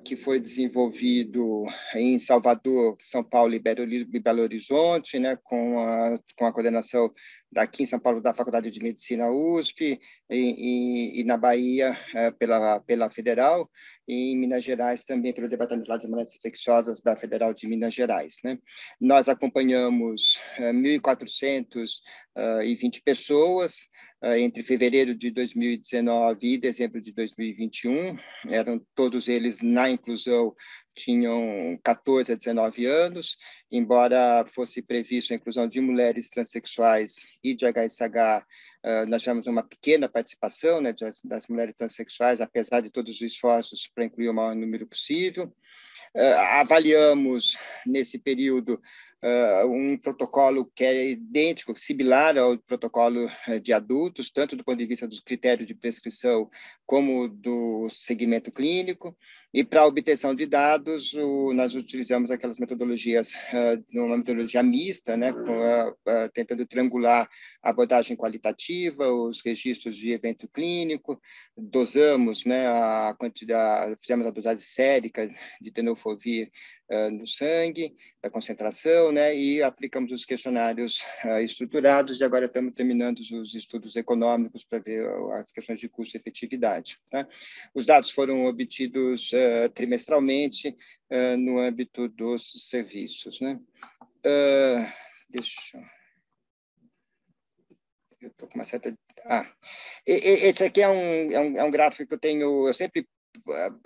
que foi desenvolvido em Salvador, São Paulo e Belo Horizonte, né, com a coordenação daqui em São Paulo da Faculdade de Medicina USP, e na Bahia pela Federal, e em Minas Gerais também pelo Departamento de Doenças Infecciosas da Federal de Minas Gerais, né? Nós acompanhamos 1.420 pessoas entre fevereiro de 2019 e dezembro de 2021, eram todos eles na inclusão, tinham 14 a 19 anos, embora fosse previsto a inclusão de mulheres transexuais e de HSH, nós tivemos uma pequena participação, né, das mulheres transexuais, apesar de todos os esforços para incluir o maior número possível. Avaliamos, nesse período, um protocolo que é idêntico, similar ao protocolo de adultos, tanto do ponto de vista dos critérios de prescrição como do segmento clínico. E para a obtenção de dados, nós utilizamos aquelas metodologias, uma metodologia mista, né, tentando triangular a abordagem qualitativa, os registros de evento clínico, dosamos, né, fizemos a dosagem sérica de tenofovir no sangue, da concentração, né, e aplicamos os questionários estruturados, e agora estamos terminando os estudos econômicos para ver as questões de custo e efetividade. Tá? Os dados foram obtidos trimestralmente no âmbito dos serviços. Né? Eu estou com uma certa... esse aqui é um gráfico que eu sempre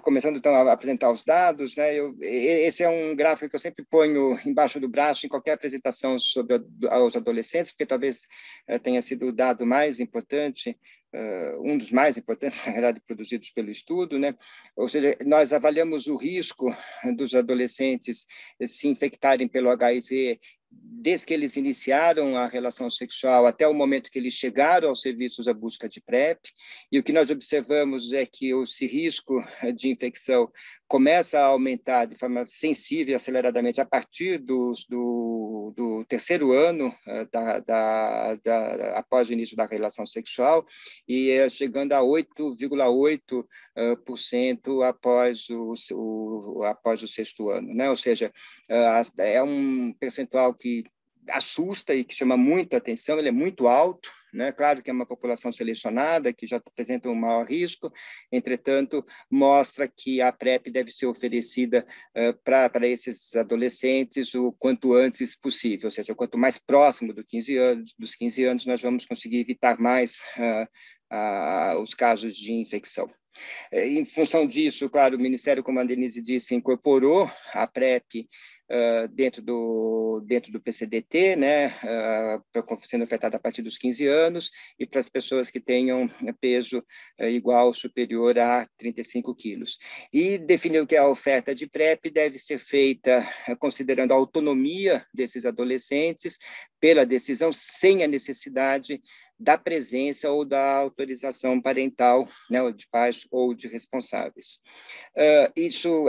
começando então a apresentar os dados, né? Esse é um gráfico que eu sempre ponho embaixo do braço em qualquer apresentação sobre os adolescentes, porque talvez tenha sido o dado mais importante, um dos mais importantes, na verdade, produzidos pelo estudo, né? Ou seja, nós avaliamos o risco dos adolescentes se infectarem pelo HIV desde que eles iniciaram a relação sexual até o momento que eles chegaram aos serviços à busca de PrEP, e o que nós observamos é que esse risco de infecção começa a aumentar de forma sensível e aceleradamente a partir do terceiro ano após o início da relação sexual, e chegando a 8,8% após o sexto ano, né? Ou seja, é um percentual que assusta e que chama muito a atenção, ele é muito alto, né? Claro que é uma população selecionada, que já apresenta um maior risco, entretanto, mostra que a PrEP deve ser oferecida para esses adolescentes o quanto antes possível, ou seja, quanto mais próximo dos 15 anos, nós vamos conseguir evitar mais os casos de infecção. Em função disso, claro, o Ministério, como a Denise disse, incorporou a PrEP dentro do PCDT, né, sendo ofertada a partir dos 15 anos, e para as pessoas que tenham peso igual ou superior a 35 quilos. E definiu que a oferta de PrEP deve ser feita considerando a autonomia desses adolescentes pela decisão, sem a necessidade da presença ou da autorização parental, né, de pais ou de responsáveis.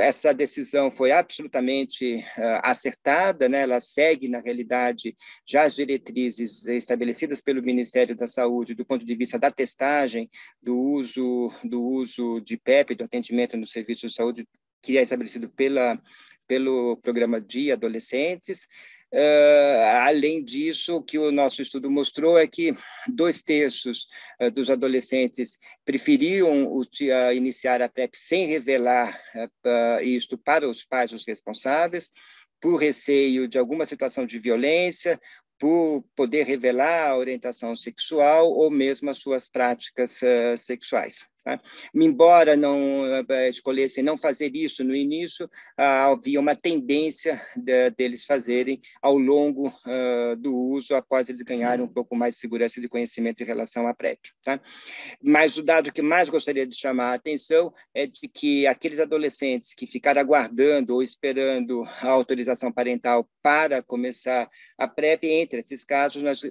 Essa decisão foi absolutamente acertada, né? Ela segue, na realidade, já as diretrizes estabelecidas pelo Ministério da Saúde do ponto de vista da testagem, do uso de PrEP, do atendimento no serviço de saúde, que é estabelecido pelo programa de adolescentes. Além disso, o que o nosso estudo mostrou é que 2/3 dos adolescentes preferiam iniciar a PrEP sem revelar isto para os pais, os responsáveis, por receio de alguma situação de violência, por poder revelar a orientação sexual ou mesmo as suas práticas sexuais. Tá? Embora não escolhessem não fazer isso no início, havia uma tendência deles fazerem ao longo do uso, após eles ganharem um pouco mais de segurança e de conhecimento em relação à PrEP. Tá? Mas o dado que mais gostaria de chamar a atenção é de que aqueles adolescentes que ficaram aguardando ou esperando a autorização parental para começar a PrEP, entre esses casos, nós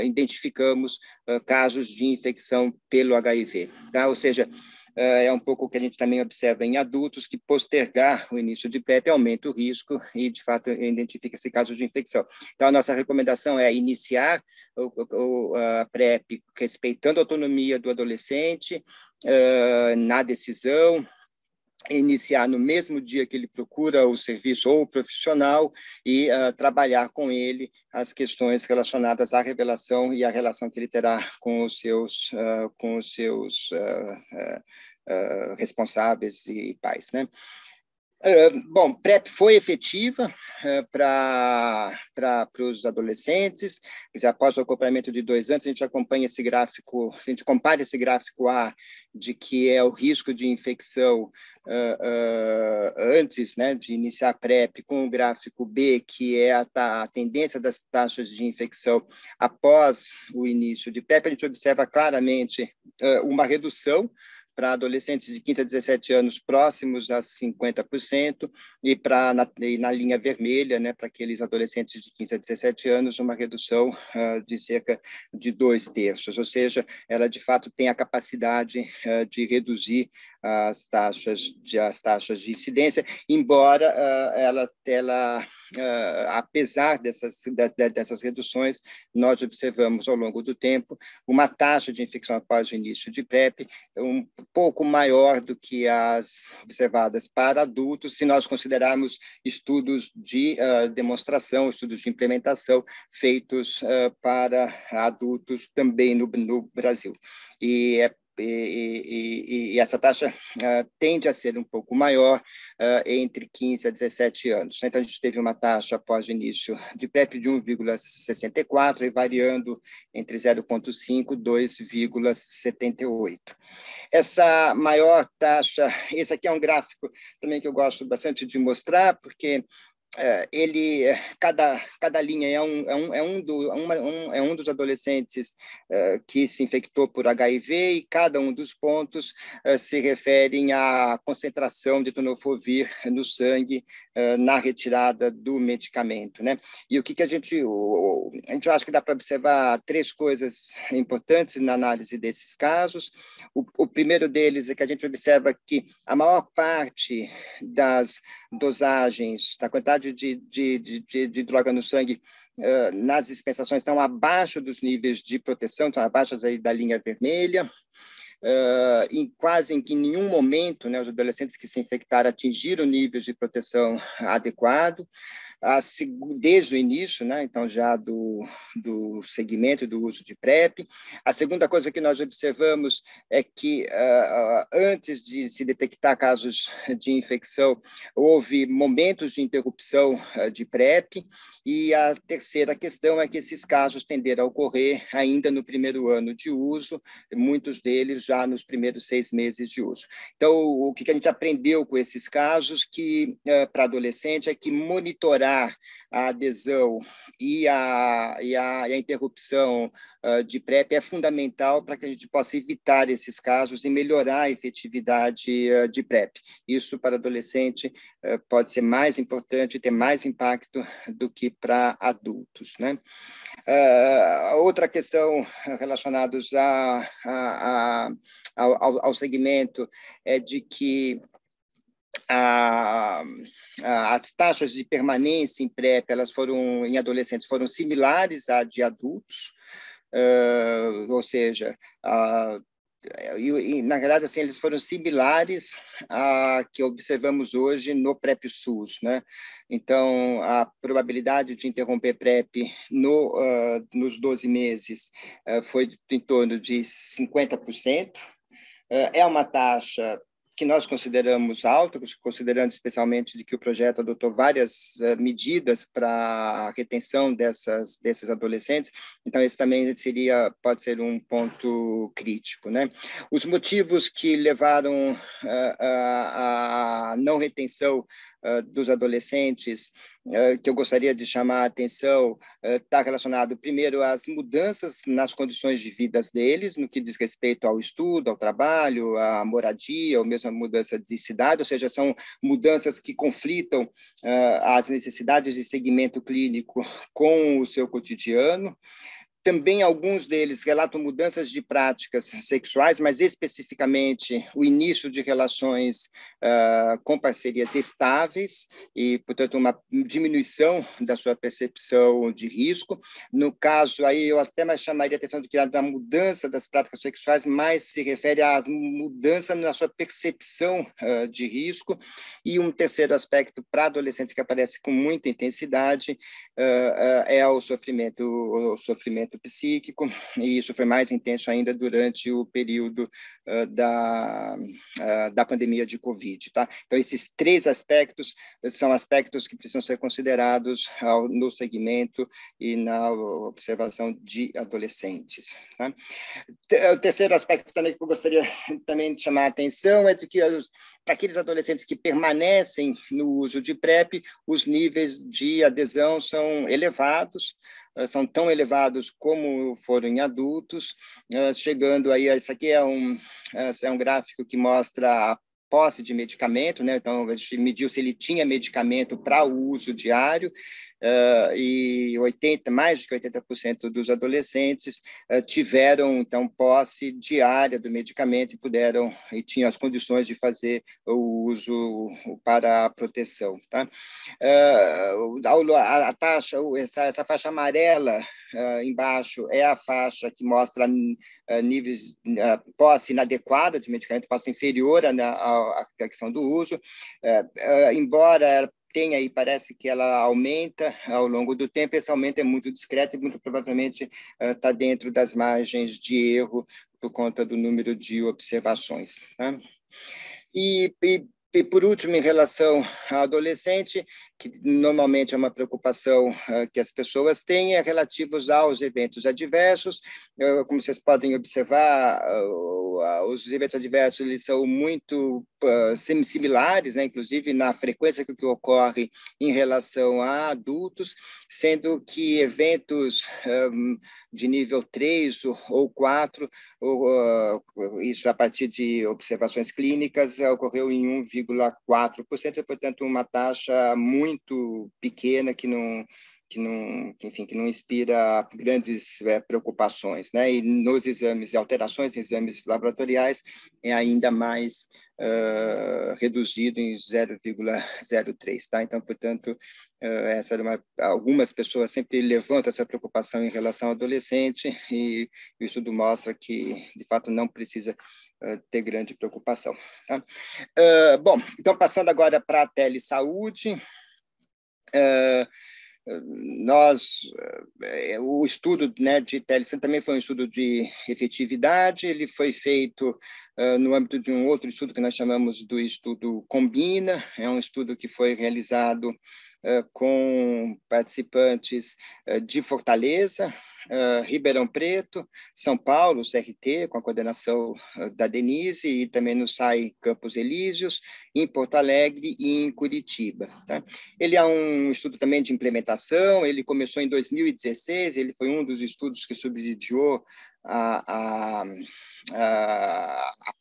identificamos casos de infecção pelo HIV. Tá? Ou seja, é um pouco o que a gente também observa em adultos, que postergar o início de PrEP aumenta o risco e, de fato, identifica-se casos de infecção. Então, a nossa recomendação é iniciar a PrEP respeitando a autonomia do adolescente na decisão, iniciar no mesmo dia que ele procura o serviço ou o profissional e trabalhar com ele as questões relacionadas à revelação e à relação que ele terá com os seus responsáveis e pais, né? Bom, PrEP foi efetiva para os adolescentes. Quer dizer, após o acompanhamento de 2 anos, a gente acompanha esse gráfico, a gente compara esse gráfico A, de que é o risco de infecção antes, né, de iniciar a PrEP, com o gráfico B, que é a tendência das taxas de infecção após o início de PrEP. A gente observa claramente uma redução para adolescentes de 15 a 17 anos próximos a 50%, e na linha vermelha, né, para aqueles adolescentes de 15 a 17 anos, uma redução de cerca de 2/3, ou seja, ela de fato tem a capacidade de reduzir as taxas de incidência, embora apesar dessas reduções, nós observamos ao longo do tempo uma taxa de infecção após o início de PrEP um pouco maior do que as observadas para adultos, se nós considerarmos estudos de demonstração, estudos de implementação feitos para adultos também no Brasil. E essa taxa tende a ser um pouco maior entre 15 a 17 anos. Então, a gente teve uma taxa após o início de PrEP de 1,64 e variando entre 0,5 e 2,78. Essa maior taxa, esse aqui é um gráfico também que eu gosto bastante de mostrar, porque cada linha é um dos adolescentes que se infectou por HIV, e cada um dos pontos se referem à concentração de tenofovir no sangue na retirada do medicamento, né? E o que a gente acha que dá para observar 3 coisas importantes na análise desses casos. O primeiro deles é que a gente observa que a maior parte das dosagens, da quantidade de droga no sangue nas dispensações estão abaixo dos níveis de proteção, estão abaixo aí da linha vermelha. Em nenhum momento, né, os adolescentes que se infectaram atingiram níveis de proteção adequado. Desde o início, né, então já do segmento e do uso de PrEP. A segunda coisa que nós observamos é que, antes de se detectar casos de infecção, houve momentos de interrupção de PrEP, e a terceira questão é que esses casos tenderam a ocorrer ainda no primeiro ano de uso, muitos deles já nos primeiros 6 meses de uso. Então, o que a gente aprendeu com esses casos para adolescente é que monitorar a adesão e a interrupção de PrEP é fundamental para que a gente possa evitar esses casos e melhorar a efetividade de PrEP. Isso, para adolescente, pode ser mais importante e ter mais impacto do que para adultos, né? Outra questão relacionada ao segmento é de que as taxas de permanência em PrEP, em adolescentes, foram similares à de adultos, ou seja, na verdade, assim, eles foram similares a que observamos hoje no PrEP-SUS, né? Então, a probabilidade de interromper PrEP nos 12 meses foi em torno de 50%. É uma taxa que nós consideramos alta, considerando especialmente de que o projeto adotou várias medidas para a retenção desses adolescentes. Então, esse também pode ser um ponto crítico, né? Os motivos que levaram a não retenção dos adolescentes, que eu gostaria de chamar a atenção, está relacionado, primeiro, às mudanças nas condições de vida deles, no que diz respeito ao estudo, ao trabalho, à moradia, ou mesmo a mudança de cidade, ou seja, são mudanças que conflitam as necessidades de segmento clínico com o seu cotidiano. Também alguns deles relatam mudanças de práticas sexuais, mas especificamente o início de relações com parcerias estáveis e, portanto, uma diminuição da sua percepção de risco. No caso, aí eu até mais chamaria a atenção da mudança das práticas sexuais, mas se refere à mudança na sua percepção de risco. E um terceiro aspecto para adolescentes que aparece com muita intensidade é o sofrimento psíquico, e isso foi mais intenso ainda durante o período da pandemia de Covid, tá? Então, esses três aspectos são aspectos que precisam ser considerados no segmento e na observação de adolescentes, tá? O terceiro aspecto também que eu gostaria também de chamar a atenção é de que para aqueles adolescentes que permanecem no uso de PrEP, os níveis de adesão são elevados, são tão elevados como foram em adultos, chegando aí, isso aqui é um gráfico que mostra a posse de medicamento, né? Então, a gente mediu se ele tinha medicamento para o uso diário, e mais de 80% dos adolescentes tiveram, então, posse diária do medicamento e tinham as condições de fazer o uso para a proteção, tá? A taxa, essa faixa amarela embaixo é a faixa que mostra níveis posse inadequada de medicamento, posse inferior à questão do uso, embora tem aí, parece que ela aumenta ao longo do tempo, esse aumento é muito discreto e muito provavelmente está dentro das margens de erro por conta do número de observações, tá? E, por último, em relação ao adolescente, que normalmente é uma preocupação que as pessoas têm, é relativos aos eventos adversos. Como vocês podem observar, os eventos adversos eles são muito similares, né? Inclusive na frequência que ocorre em relação a adultos, sendo que eventos de nível 3 ou 4, isso a partir de observações clínicas, ocorreu em 1,4%, portanto, uma taxa muito pequena que não inspira grandes preocupações, né? E nos exames, alterações em exames laboratoriais, é ainda mais reduzido em 0,03, tá? Então, portanto, essa era algumas pessoas sempre levantam essa preocupação em relação ao adolescente, e o estudo mostra que, de fato, não precisa ter grande preocupação, tá? Bom, então, passando agora para a telesaúde, o estudo, né, de TLC também foi um estudo de efetividade, ele foi feito no âmbito de um outro estudo que nós chamamos do estudo Combina, é um estudo que foi realizado com participantes de Fortaleza, Ribeirão Preto, São Paulo, CRT, com a coordenação da Denise, e também no SAI Campos Elíseos, em Porto Alegre e em Curitiba, tá? Ele é um estudo também de implementação, ele começou em 2016, ele foi um dos estudos que subsidiou a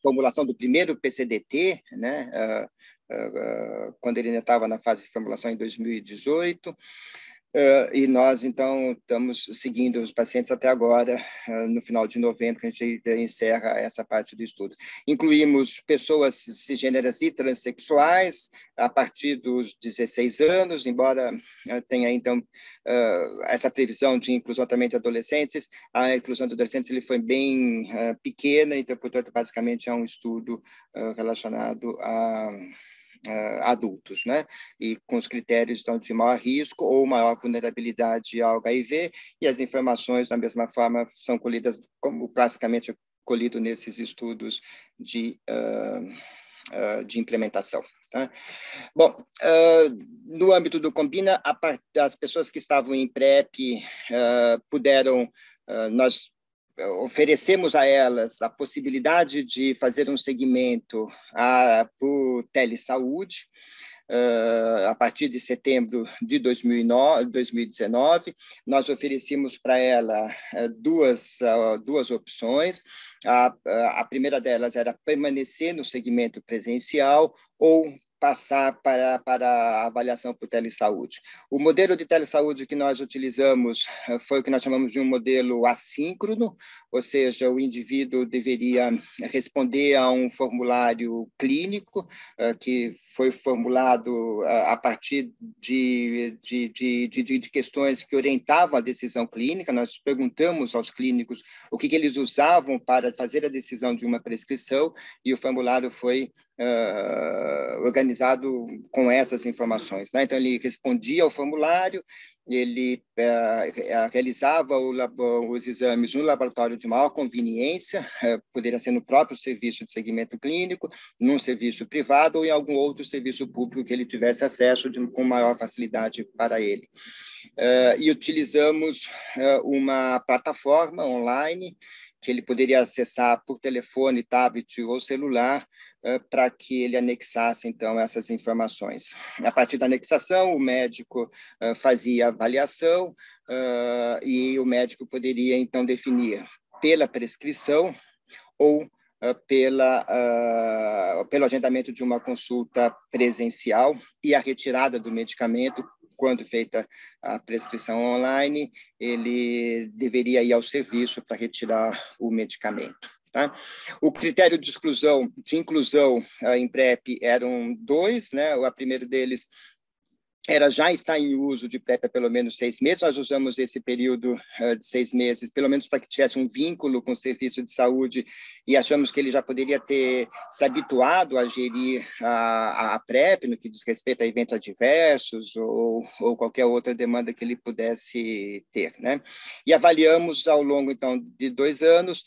formulação do primeiro PCDT, né? Quando ele ainda estava na fase de formulação em 2018. E nós, então, estamos seguindo os pacientes até agora, no final de novembro, que a gente encerra essa parte do estudo. Incluímos pessoas cisgêneras e transexuais a partir dos 16 anos, embora tenha, então, essa previsão de inclusão também de adolescentes. A inclusão de adolescentes ele foi bem pequena, então, portanto, basicamente é um estudo relacionado a adultos, né? E com os critérios então, de maior risco ou maior vulnerabilidade ao HIV, e as informações, da mesma forma, são colhidas como classicamente colhido nesses estudos de implementação. Tá? Bom, no âmbito do Combina, as pessoas que estavam em PrEP puderam, nós oferecemos a elas a possibilidade de fazer um segmento por telesaúde, a partir de setembro de 2019, nós oferecemos para ela duas opções. A primeira delas era permanecer no segmento presencial ou passar para a avaliação por telesaúde. O modelo de telesaúde que nós utilizamos foi o que nós chamamos de um modelo assíncrono, ou seja, o indivíduo deveria responder a um formulário clínico que foi formulado a partir de questões que orientavam a decisão clínica. Nós perguntamos aos clínicos o que eles usavam para fazer a decisão de uma prescrição, e o formulário foi organizado com essas informações, né? Então, ele respondia ao formulário, ele realizava os exames no laboratório de maior conveniência, poderia ser no próprio serviço de segmento clínico, num serviço privado ou em algum outro serviço público que ele tivesse acesso com maior facilidade para ele. E utilizamos uma plataforma online que ele poderia acessar por telefone, tablet ou celular, para que ele anexasse, então, essas informações. A partir da anexação, o médico fazia a avaliação e o médico poderia, então, definir pela prescrição ou pelo agendamento de uma consulta presencial e a retirada do medicamento. Quando feita a prescrição online, ele deveria ir ao serviço para retirar o medicamento. Tá? O critério de inclusão em PrEP eram dois, né? O primeiro deles já está em uso de PrEP há pelo menos 6 meses. Nós usamos esse período de 6 meses, pelo menos para que tivesse um vínculo com o serviço de saúde, e achamos que ele já poderia ter se habituado a gerir a PrEP, no que diz respeito a eventos adversos ou qualquer outra demanda que ele pudesse ter, né? E avaliamos ao longo, então, de 2 anos,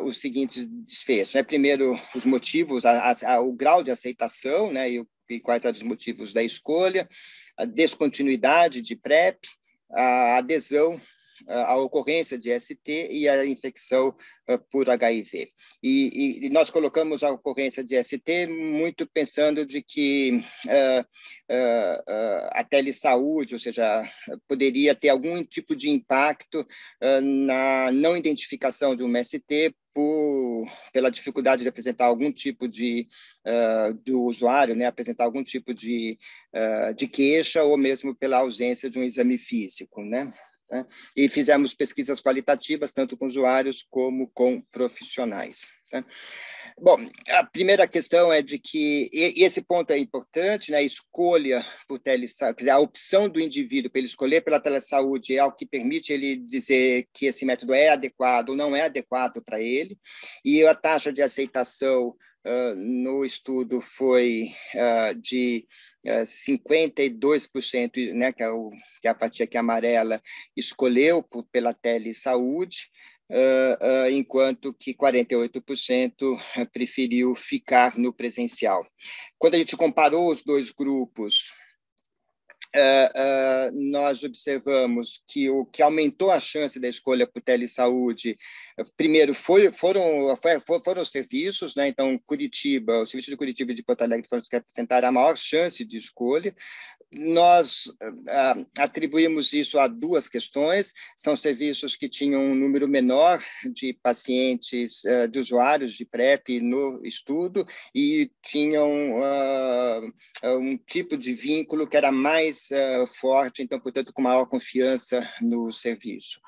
os seguintes desfechos, né? Primeiro, os motivos, o grau de aceitação, né? E quais eram os motivos da escolha, a descontinuidade de PrEP, a adesão, a ocorrência de ST e a infecção por HIV. E nós colocamos a ocorrência de ST muito pensando de que a telesaúde, ou seja, poderia ter algum tipo de impacto na não identificação de uma ST pela dificuldade de apresentar algum tipo do usuário, né, apresentar algum tipo de queixa, ou mesmo pela ausência de um exame físico, né? E fizemos pesquisas qualitativas, tanto com usuários como com profissionais. Bom, a primeira questão é de que, e esse ponto é importante, né, a escolha por telesaúde, quer dizer, a opção do indivíduo para ele escolher pela telesaúde é o que permite ele dizer que esse método é adequado ou não é adequado para ele, e a taxa de aceitação no estudo foi de 52%, né, que é a fatia que é amarela, escolheu pela telesaúde, enquanto que 48% preferiu ficar no presencial. Quando a gente comparou os dois grupos, nós observamos que o que aumentou a chance da escolha por telesaúde, primeiro, foram os serviços, né? Então, o serviço de Curitiba e de Porto Alegre foram os que apresentaram a maior chance de escolha. nós atribuímos isso a duas questões. São serviços que tinham um número menor de pacientes, de usuários de PrEP no estudo, e tinham um tipo de vínculo que era mais forte, então, portanto, com maior confiança no serviço.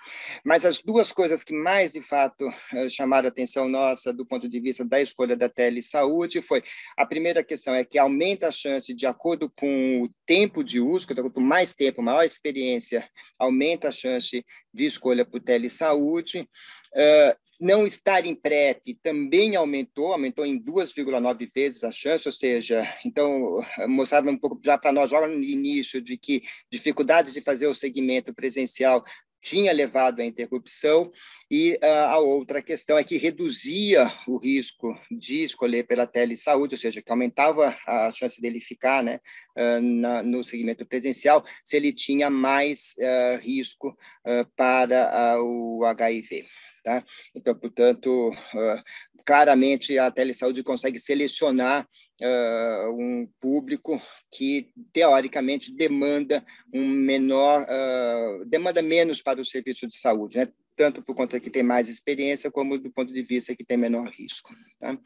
Mas as duas coisas que mais, de fato, chamaram a atenção nossa do ponto de vista da escolha da telesaúde foi: a primeira questão é que aumenta a chance, de acordo com o tempo de uso, quanto mais tempo, maior experiência, aumenta a chance de escolha por telesaúde. Não estar em PrEP também aumentou em 2,9 vezes a chance, ou seja, então, mostrava um pouco já para nós, logo no início, de que dificuldades de fazer o segmento presencial tinha levado à interrupção. E a outra questão é que reduzia o risco de escolher pela telesaúde, ou seja, que aumentava a chance dele ficar, né, no segmento presencial, se ele tinha mais risco para o HIV. Tá? Então, portanto, claramente a telesaúde consegue selecionar um público que, teoricamente, demanda demanda menos para o serviço de saúde, né? Tanto por conta que tem mais experiência, como do ponto de vista que tem menor risco. Tá?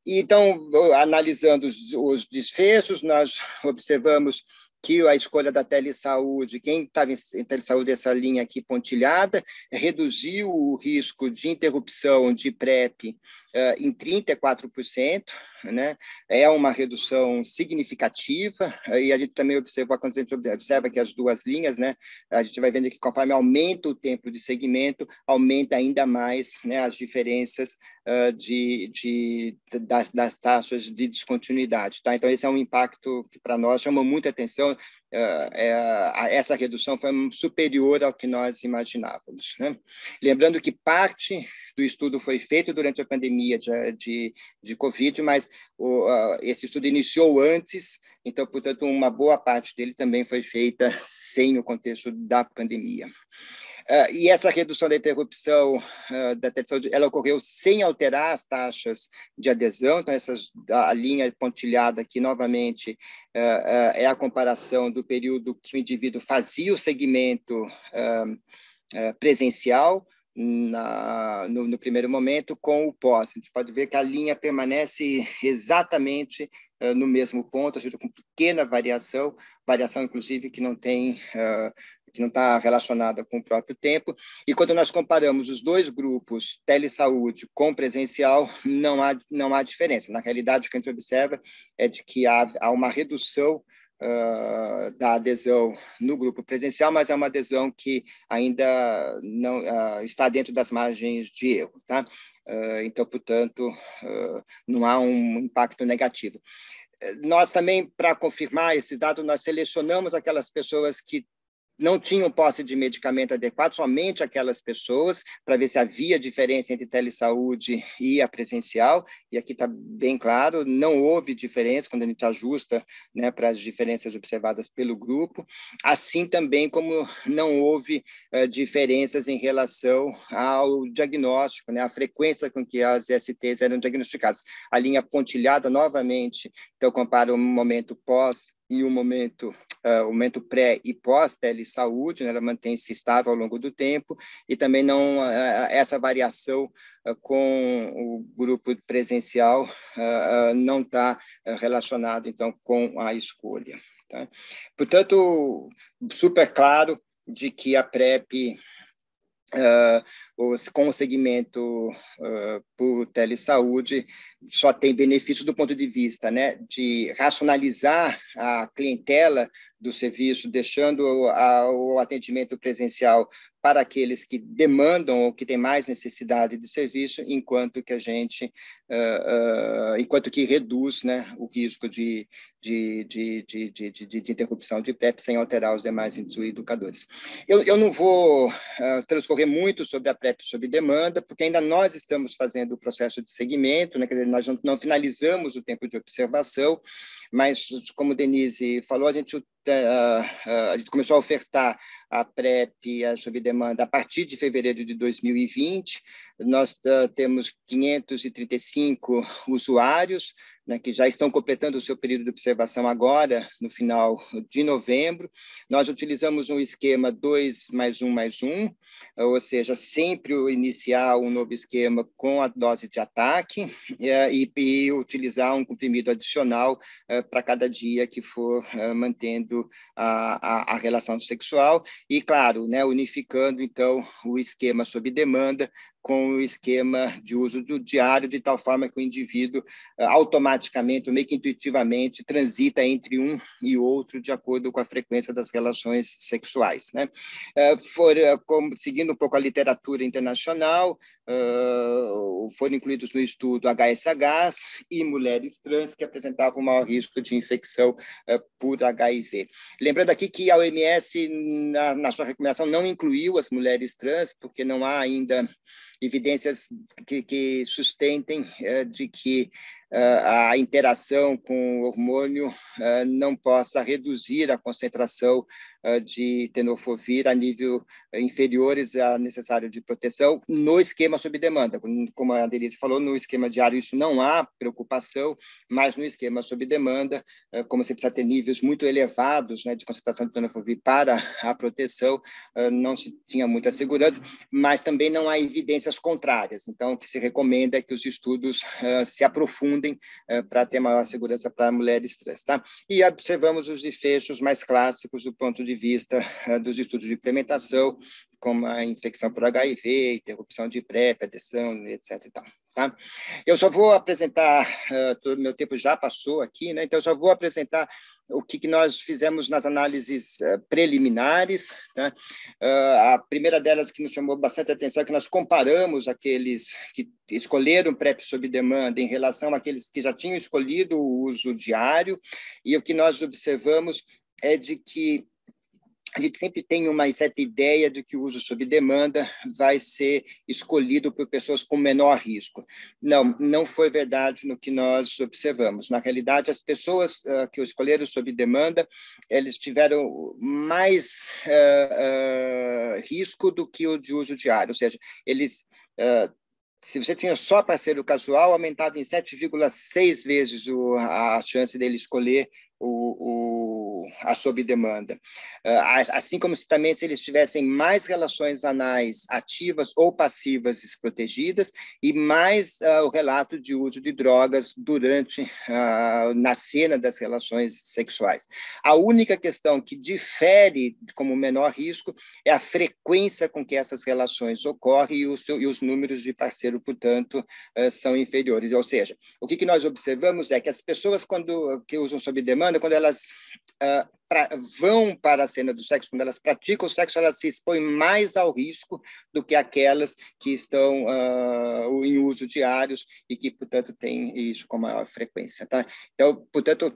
Então, analisando os desfechos, nós observamos que a escolha da telesaúde, quem estava em telesaúde, essa linha aqui pontilhada, reduziu o risco de interrupção de PrEP em 34%, né? É uma redução significativa, e a gente também observa, quando a gente observa que as duas linhas, né, a gente vai vendo que conforme aumenta o tempo de segmento, aumenta ainda mais, né, as diferenças das taxas de descontinuidade. Tá? Então, esse é um impacto que, para nós, chama muita atenção. Essa redução foi superior ao que nós imaginávamos, né? Lembrando que parte do estudo foi feito durante a pandemia de Covid, mas esse estudo iniciou antes, então, portanto, uma boa parte dele também foi feita sem o contexto da pandemia. E essa redução da interrupção da telesaúde, ela ocorreu sem alterar as taxas de adesão. Então, a linha pontilhada aqui, novamente, é a comparação do período que o indivíduo fazia o segmento presencial, no primeiro momento, com o pós. A gente pode ver que a linha permanece exatamente no mesmo ponto, ou seja, com pequena variação, inclusive, que não está relacionada com o próprio tempo. E quando nós comparamos os dois grupos, telesaúde com presencial, não há diferença. Na realidade, o que a gente observa é de que há uma redução da adesão no grupo presencial, mas é uma adesão que ainda não está dentro das margens de erro. Tá? Então, portanto, não há um impacto negativo. Nós também, para confirmar esses dados, nós selecionamos aquelas pessoas que não tinham posse de medicamento adequado, somente aquelas pessoas, para ver se havia diferença entre telesaúde e a presencial, e aqui está bem claro, não houve diferença quando a gente ajusta, né, para as diferenças observadas pelo grupo, assim também como não houve diferenças em relação ao diagnóstico, né, a frequência com que as STs eram diagnosticadas. A linha pontilhada, novamente, então, compara o momento pós e o momento pré e pós-telesaúde, né, ela mantém-se estável ao longo do tempo, e também não essa variação com o grupo presencial não está relacionado, então, com a escolha. Tá? Portanto, super claro de que a PrEP, com o segmento por telesaúde, só tem benefício do ponto de vista, né, de racionalizar a clientela do serviço, deixando o atendimento presencial para aqueles que demandam ou que têm mais necessidade de serviço, enquanto que reduz, né, o risco de interrupção de PrEP sem alterar os demais educadores. Eu não vou transcorrer muito sobre a PrEP sob demanda, porque ainda nós estamos fazendo o processo de segmento, né, quer dizer, nós não finalizamos o tempo de observação, mas, como Denise falou, a gente começou a ofertar a PrEP sob demanda a partir de fevereiro de 2020. Nós temos 535 usuários né, que já estão completando o seu período de observação agora, no final de novembro. Nós utilizamos um esquema 2+1+1, ou seja, sempre iniciar um novo esquema com a dose de ataque e utilizar um comprimido adicional para cada dia que for mantendo a relação sexual. E, claro, né, unificando, então, o esquema sob demanda com o esquema de uso do diário, de tal forma que o indivíduo automaticamente, ou meio que intuitivamente, transita entre um e outro de acordo com a frequência das relações sexuais, né? Seguindo um pouco a literatura internacional, foram incluídos no estudo HSHs e mulheres trans que apresentavam maior risco de infecção por HIV. Lembrando aqui que a OMS, na sua recomendação, não incluiu as mulheres trans, porque não há ainda evidências que sustentem de que a interação com o hormônio não possa reduzir a concentração de tenofovir a nível inferiores a necessário de proteção no esquema sob demanda. Como a Denise falou, no esquema diário isso não há preocupação, mas no esquema sob demanda, como você precisa ter níveis muito elevados, né, de concentração de tenofovir para a proteção, não se tinha muita segurança, mas também não há evidências contrárias. Então, o que se recomenda é que os estudos se aprofundem para ter maior segurança para mulheres trans, tá? E observamos os desfechos mais clássicos do ponto de vista dos estudos de implementação, como a infecção por HIV, interrupção de PrEP, adesão, etc. E tal, tá? Eu só vou apresentar, todo meu tempo já passou aqui, né? Então, eu só vou apresentar o que nós fizemos nas análises preliminares, né? A primeira delas que nos chamou bastante atenção é que nós comparamos aqueles que escolheram PrEP sob demanda em relação àqueles que já tinham escolhido o uso diário, e o que nós observamos é de que a gente sempre tem uma certa ideia de que o uso sob demanda vai ser escolhido por pessoas com menor risco. Não foi verdade no que nós observamos. Na realidade, as pessoas que escolheram sob demanda, eles tiveram mais risco do que o de uso diário, ou seja, eles... se você tinha só parceiro casual, aumentava em 7,6 vezes a chance dele escolher a sob demanda. Assim como também se eles tivessem mais relações anais ativas ou passivas desprotegidas e mais o relato de uso de drogas durante na cena das relações sexuais. A única questão que difere como menor risco é a frequência com que essas relações ocorrem e os números de parceiro, portanto, são inferiores. Ou seja, o que nós observamos é que as pessoas que usam sob demanda, quando elas vão para a cena do sexo, quando elas praticam o sexo, elas se expõem mais ao risco do que aquelas que estão em uso diários e que, portanto, têm isso com maior frequência, tá? Então, portanto,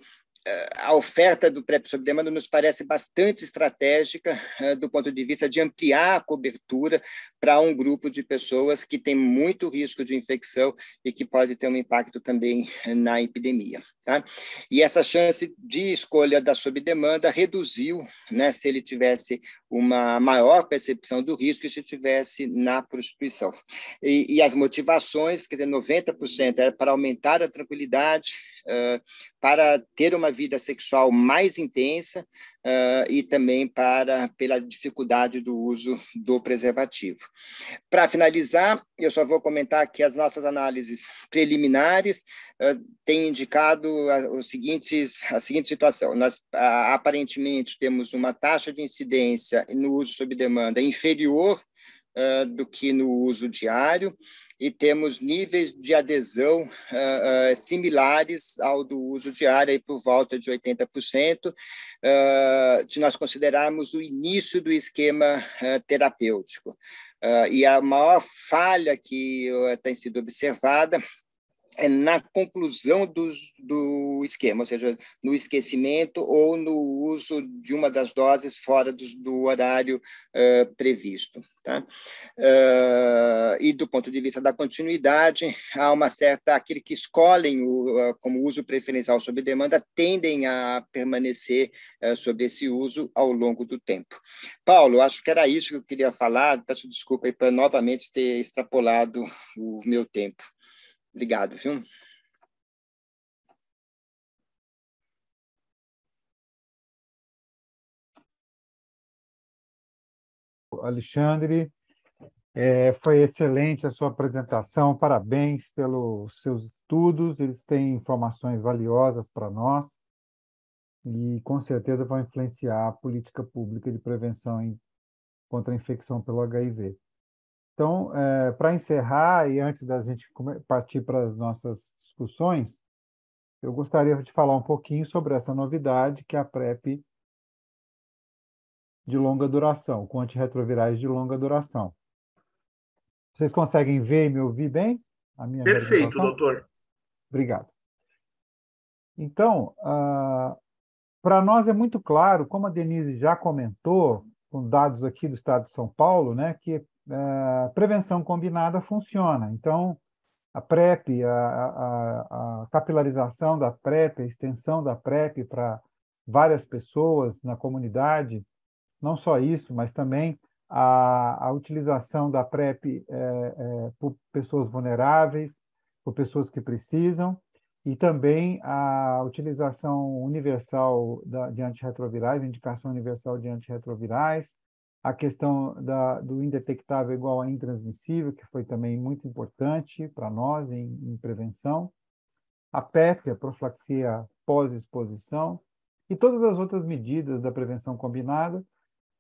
a oferta do PrEP sob demanda nos parece bastante estratégica do ponto de vista de ampliar a cobertura para um grupo de pessoas que tem muito risco de infecção e que pode ter um impacto também na epidemia, tá? E essa chance de escolha da sob demanda reduziu, né, se ele tivesse uma maior percepção do risco e se tivesse na prostituição. E as motivações, quer dizer, 90% era para aumentar a tranquilidade, para ter uma vida sexual mais intensa e também pela dificuldade do uso do preservativo. Para finalizar, eu só vou comentar que as nossas análises preliminares têm indicado a seguinte situação. Nós, aparentemente, temos uma taxa de incidência no uso sob demanda inferior do que no uso diário, e temos níveis de adesão similares ao do uso diário, aí por volta de 80%, se nós considerarmos o início do esquema terapêutico. E a maior falha que tem sido observada é na conclusão do esquema, ou seja, no esquecimento ou no uso de uma das doses fora do horário previsto, tá? E do ponto de vista da continuidade, há uma certa... Aqueles que escolhem como uso preferencial sob demanda tendem a permanecer sobre esse uso ao longo do tempo. Paulo, acho que era isso que eu queria falar. Peço desculpa aí por novamente ter extrapolado o meu tempo. Obrigado, viu? Alexandre. Foi excelente a sua apresentação, parabéns pelos seus estudos, eles têm informações valiosas para nós e, com certeza, vão influenciar a política pública de prevenção contra a infecção pelo HIV. Então, para encerrar, e antes da gente partir para as nossas discussões, eu gostaria de falar um pouquinho sobre essa novidade, que é a PrEP de longa duração, com antirretrovirais de longa duração. Vocês conseguem ver e me ouvir bem? A minha Perfeito, apresentação? doutor. Obrigado. Então, para nós é muito claro, como a Denise já comentou, com dados aqui do Estado de São Paulo, né, que a prevenção combinada funciona. Então, a PrEP, a capilarização da PrEP, a extensão da PrEP para várias pessoas na comunidade, não só isso, mas também a utilização da PrEP por pessoas vulneráveis, por pessoas que precisam, e também a utilização universal de antirretrovirais, indicação universal de antirretrovirais, a questão do indetectável igual a intransmissível, que foi também muito importante para nós em prevenção, a PEP, a profilaxia pós-exposição, e todas as outras medidas da prevenção combinada,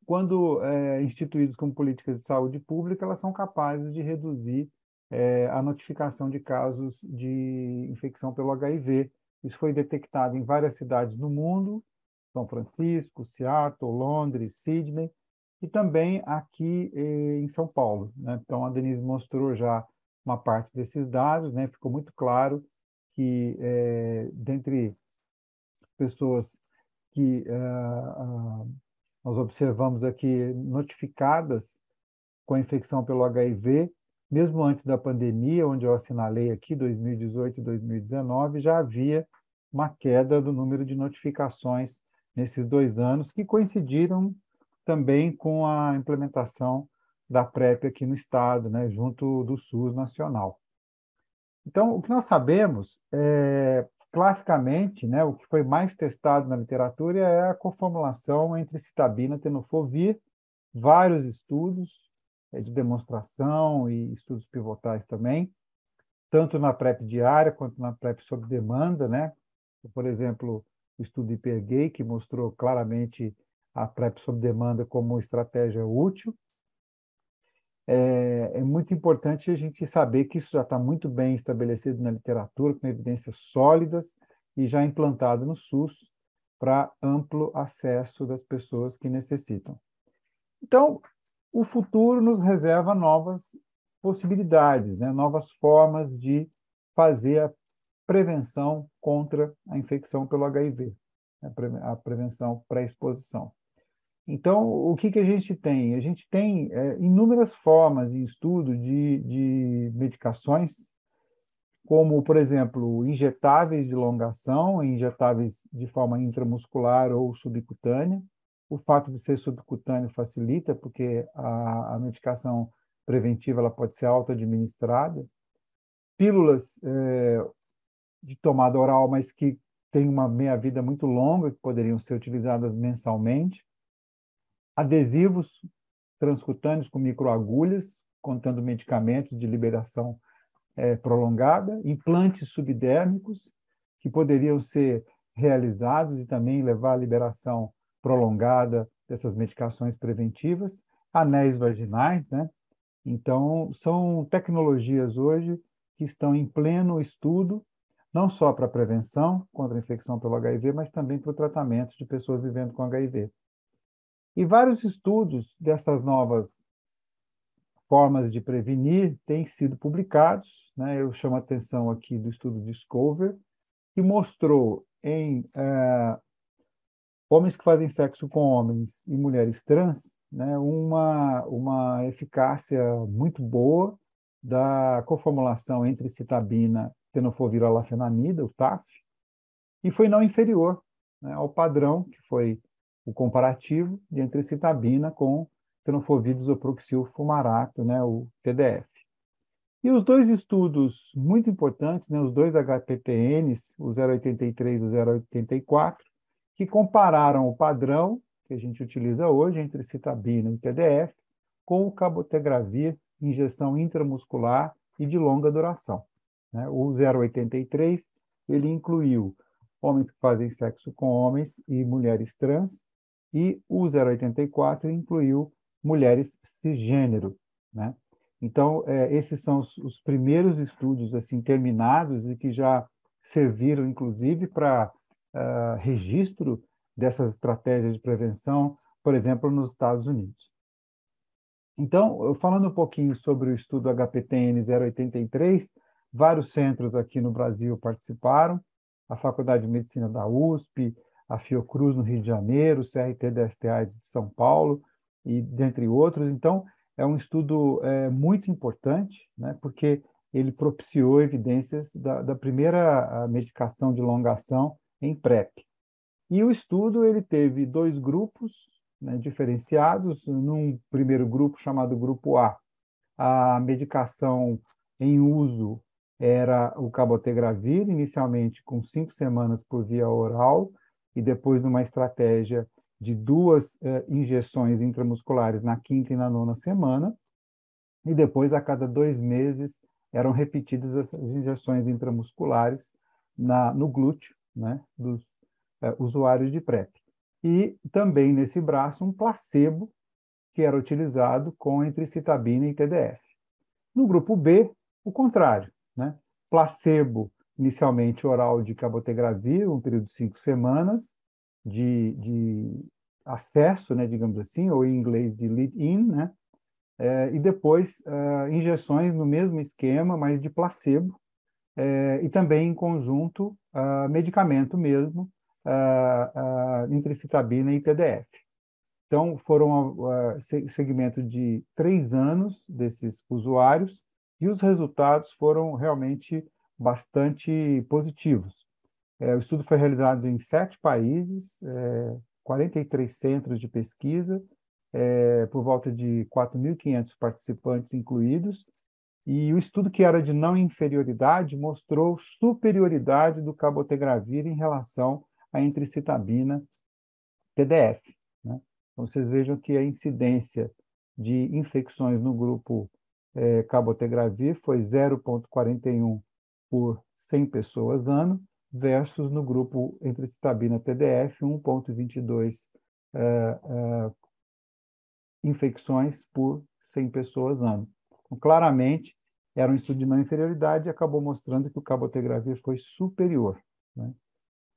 quando instituídos como políticas de saúde pública, elas são capazes de reduzir a notificação de casos de infecção pelo HIV. Isso foi detectado em várias cidades no mundo, São Francisco, Seattle, Londres, Sydney, e também aqui em São Paulo, né? Então, a Denise mostrou já uma parte desses dados, né? Ficou muito claro que, dentre as pessoas que nós observamos aqui notificadas com a infecção pelo HIV, mesmo antes da pandemia, onde eu assinalei aqui 2018 e 2019, já havia uma queda do número de notificações nesses 2 anos, que coincidiram também com a implementação da PrEP aqui no Estado, né, junto do SUS nacional. Então, o que nós sabemos classicamente, né, o que foi mais testado na literatura é a coformulação entre citabina e tenofovir, vários estudos de demonstração e estudos pivotais também, tanto na PrEP diária quanto na PrEP sob demanda, né? Por exemplo, o estudo IPERGAY, que mostrou claramente a PrEP sob demanda como estratégia útil. É muito importante a gente saber que isso já está muito bem estabelecido na literatura, com evidências sólidas e já implantado no SUS para amplo acesso das pessoas que necessitam. Então, o futuro nos reserva novas possibilidades, né? Novas formas de fazer a prevenção contra a infecção pelo HIV, a prevenção pré-exposição. Então, o que a gente tem? A gente tem inúmeras formas em estudo de medicações, como, por exemplo, injetáveis de longa ação, injetáveis de forma intramuscular ou subcutânea. O fato de ser subcutâneo facilita, porque a medicação preventiva ela pode ser auto-administrada. Pílulas de tomada oral, mas que têm uma meia-vida muito longa, que poderiam ser utilizadas mensalmente. Adesivos transcutâneos com microagulhas, contendo medicamentos de liberação prolongada, implantes subdérmicos, que poderiam ser realizados e também levar à liberação prolongada dessas medicações preventivas, anéis vaginais, né? Então, são tecnologias hoje que estão em pleno estudo, não só para a prevenção contra a infecção pelo HIV, mas também para o tratamento de pessoas vivendo com HIV. E vários estudos dessas novas formas de prevenir têm sido publicados, né? Eu chamo a atenção aqui do estudo Discover, que mostrou em homens que fazem sexo com homens e mulheres trans, né, uma eficácia muito boa da coformulação entre citabina e tenofovir alafenamida, o TAF, e foi não inferior, né, ao padrão, que foi o comparativo de entre citabina com tenofovir disoproxil fumarato, né, o TDF. E os dois estudos muito importantes, né, os dois HPTNs, o 083 e o 084, que compararam o padrão que a gente utiliza hoje entre citabina e TDF, com o cabotegravir, injeção intramuscular e de longa duração, né? O 083, ele incluiu homens que fazem sexo com homens e mulheres trans, e o 084 incluiu mulheres cisgênero, né? Então, esses são os primeiros estudos assim terminados e que já serviram, inclusive, para registro dessas estratégias de prevenção, por exemplo, nos Estados Unidos. Então, falando um pouquinho sobre o estudo HPTN 083, vários centros aqui no Brasil participaram, a Faculdade de Medicina da USP, a Fiocruz no Rio de Janeiro, o CRT-DST-AIDS de São Paulo, e dentre outros. Então, é um estudo muito importante, né, porque ele propiciou evidências da primeira medicação de longação em PrEP. E o estudo ele teve dois grupos, né, diferenciados. Num primeiro grupo, chamado grupo A medicação em uso era o cabotegravir, inicialmente com 5 semanas por via oral, e depois numa estratégia de 2 injeções intramusculares na 5ª e na 9ª semana, e depois, a cada 2 meses, eram repetidas as injeções intramusculares no glúteo, né, dos usuários de PrEP. E também nesse braço um placebo, que era utilizado com entricitabina e TDF. No grupo B, o contrário, né? Placebo, inicialmente oral de cabotegravir, um período de 5 semanas de acesso, né, digamos assim, ou em inglês de lead-in, né? E depois injeções no mesmo esquema, mas de placebo, e também em conjunto medicamento mesmo, entricitabina e TDF. Então, foram segmento de 3 anos desses usuários, e os resultados foram realmente bastante positivos. O estudo foi realizado em 7 países, 43 centros de pesquisa, por volta de 4.500 participantes incluídos, e o estudo, que era de não inferioridade, mostrou superioridade do cabotegravir em relação à entricitabina TDF, né? Então, vocês vejam que a incidência de infecções no grupo cabotegravir foi 0,41 por 100 pessoas ano, versus no grupo entricitabina TDF, 1,22 infecções por 100 pessoas ano. Então, claramente, era um estudo de não inferioridade e acabou mostrando que o cabotegravir foi superior, né?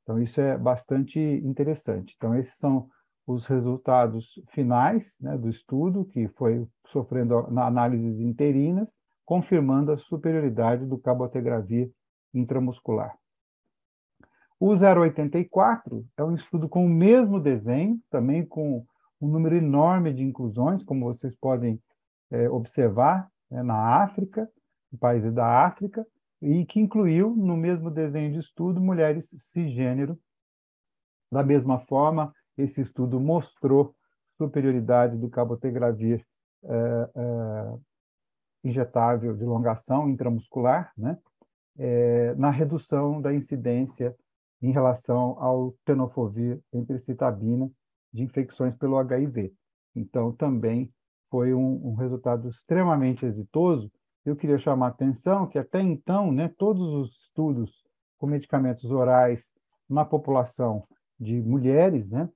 Então, isso é bastante interessante. Então, esses são os resultados finais, né, do estudo, que foi sofrendo análises interinas, confirmando a superioridade do cabotegravir intramuscular. O 084 é um estudo com o mesmo desenho, também com um número enorme de inclusões, como vocês podem observar, né, na África, em países da África, e que incluiu, no mesmo desenho de estudo, mulheres cisgênero. Da mesma forma, esse estudo mostrou superioridade do cabotegravir injetável de longação intramuscular, né, na redução da incidência em relação ao tenofovir entricitabina de infecções pelo HIV. Então, também foi um resultado extremamente exitoso. Eu queria chamar a atenção que, até então, né, todos os estudos com medicamentos orais na população de mulheres, né,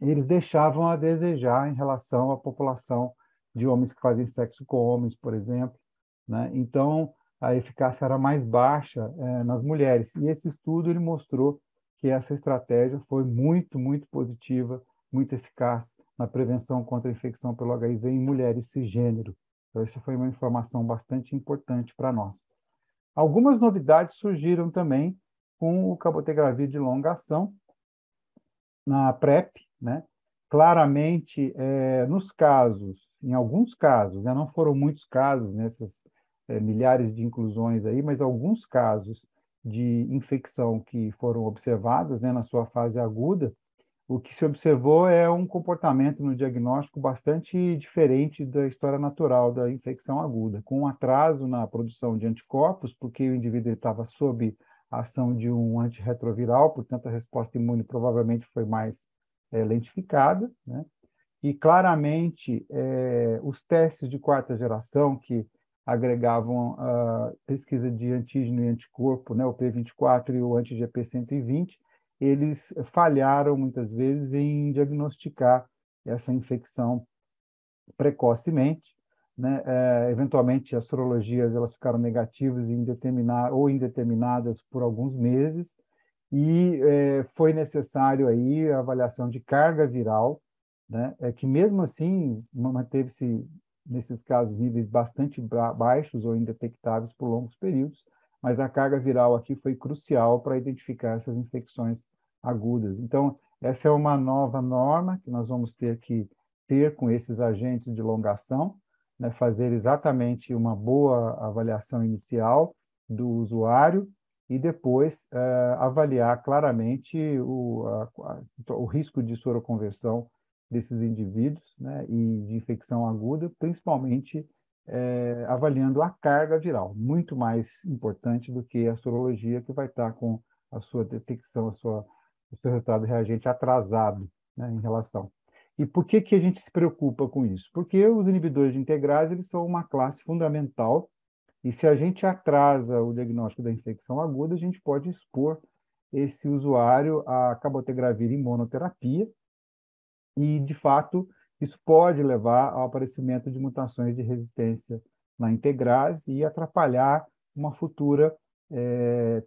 eles deixavam a desejar em relação à população de homens que fazem sexo com homens, por exemplo, né? Então, a eficácia era mais baixa nas mulheres. E esse estudo ele mostrou que essa estratégia foi muito, muito positiva, muito eficaz na prevenção contra a infecção pelo HIV em mulheres cisgênero. Então, essa foi uma informação bastante importante para nós. Algumas novidades surgiram também com o cabotegravir de longa ação na PrEP, né? Claramente, nos casos, em alguns casos, né, não foram muitos casos nessas milhares de inclusões aí, mas alguns casos de infecção que foram observadas, né, na sua fase aguda, o que se observou é um comportamento no diagnóstico bastante diferente da história natural da infecção aguda, com um atraso na produção de anticorpos, porque o indivíduo estava sob a ação de um antirretroviral, portanto, a resposta imune provavelmente foi mais lentificada, né? e claramente os testes de quarta geração, que agregavam a pesquisa de antígeno e anticorpo, né, o P24 e o anti-GP120, eles falharam muitas vezes em diagnosticar essa infecção precocemente, né? Eventualmente, as sorologias elas ficaram negativas ou indeterminadas por alguns meses, e foi necessário aí a avaliação de carga viral, né? Que mesmo assim manteve-se, nesses casos, níveis bastante baixos ou indetectáveis por longos períodos, mas a carga viral aqui foi crucial para identificar essas infecções agudas. Então, essa é uma nova norma que nós vamos ter que ter com esses agentes de longação, né? Fazer exatamente uma boa avaliação inicial do usuário e depois avaliar claramente o risco de soroconversão desses indivíduos, né, e de infecção aguda, principalmente avaliando a carga viral, muito mais importante do que a sorologia, que vai estar com a sua detecção, o seu resultado reagente atrasado, né, em relação. E por que que a gente se preocupa com isso? Porque os inibidores de integrase, eles são uma classe fundamental, e se a gente atrasa o diagnóstico da infecção aguda, a gente pode expor esse usuário a cabotegravir em monoterapia, e, de fato, isso pode levar ao aparecimento de mutações de resistência na integrase e atrapalhar uma futura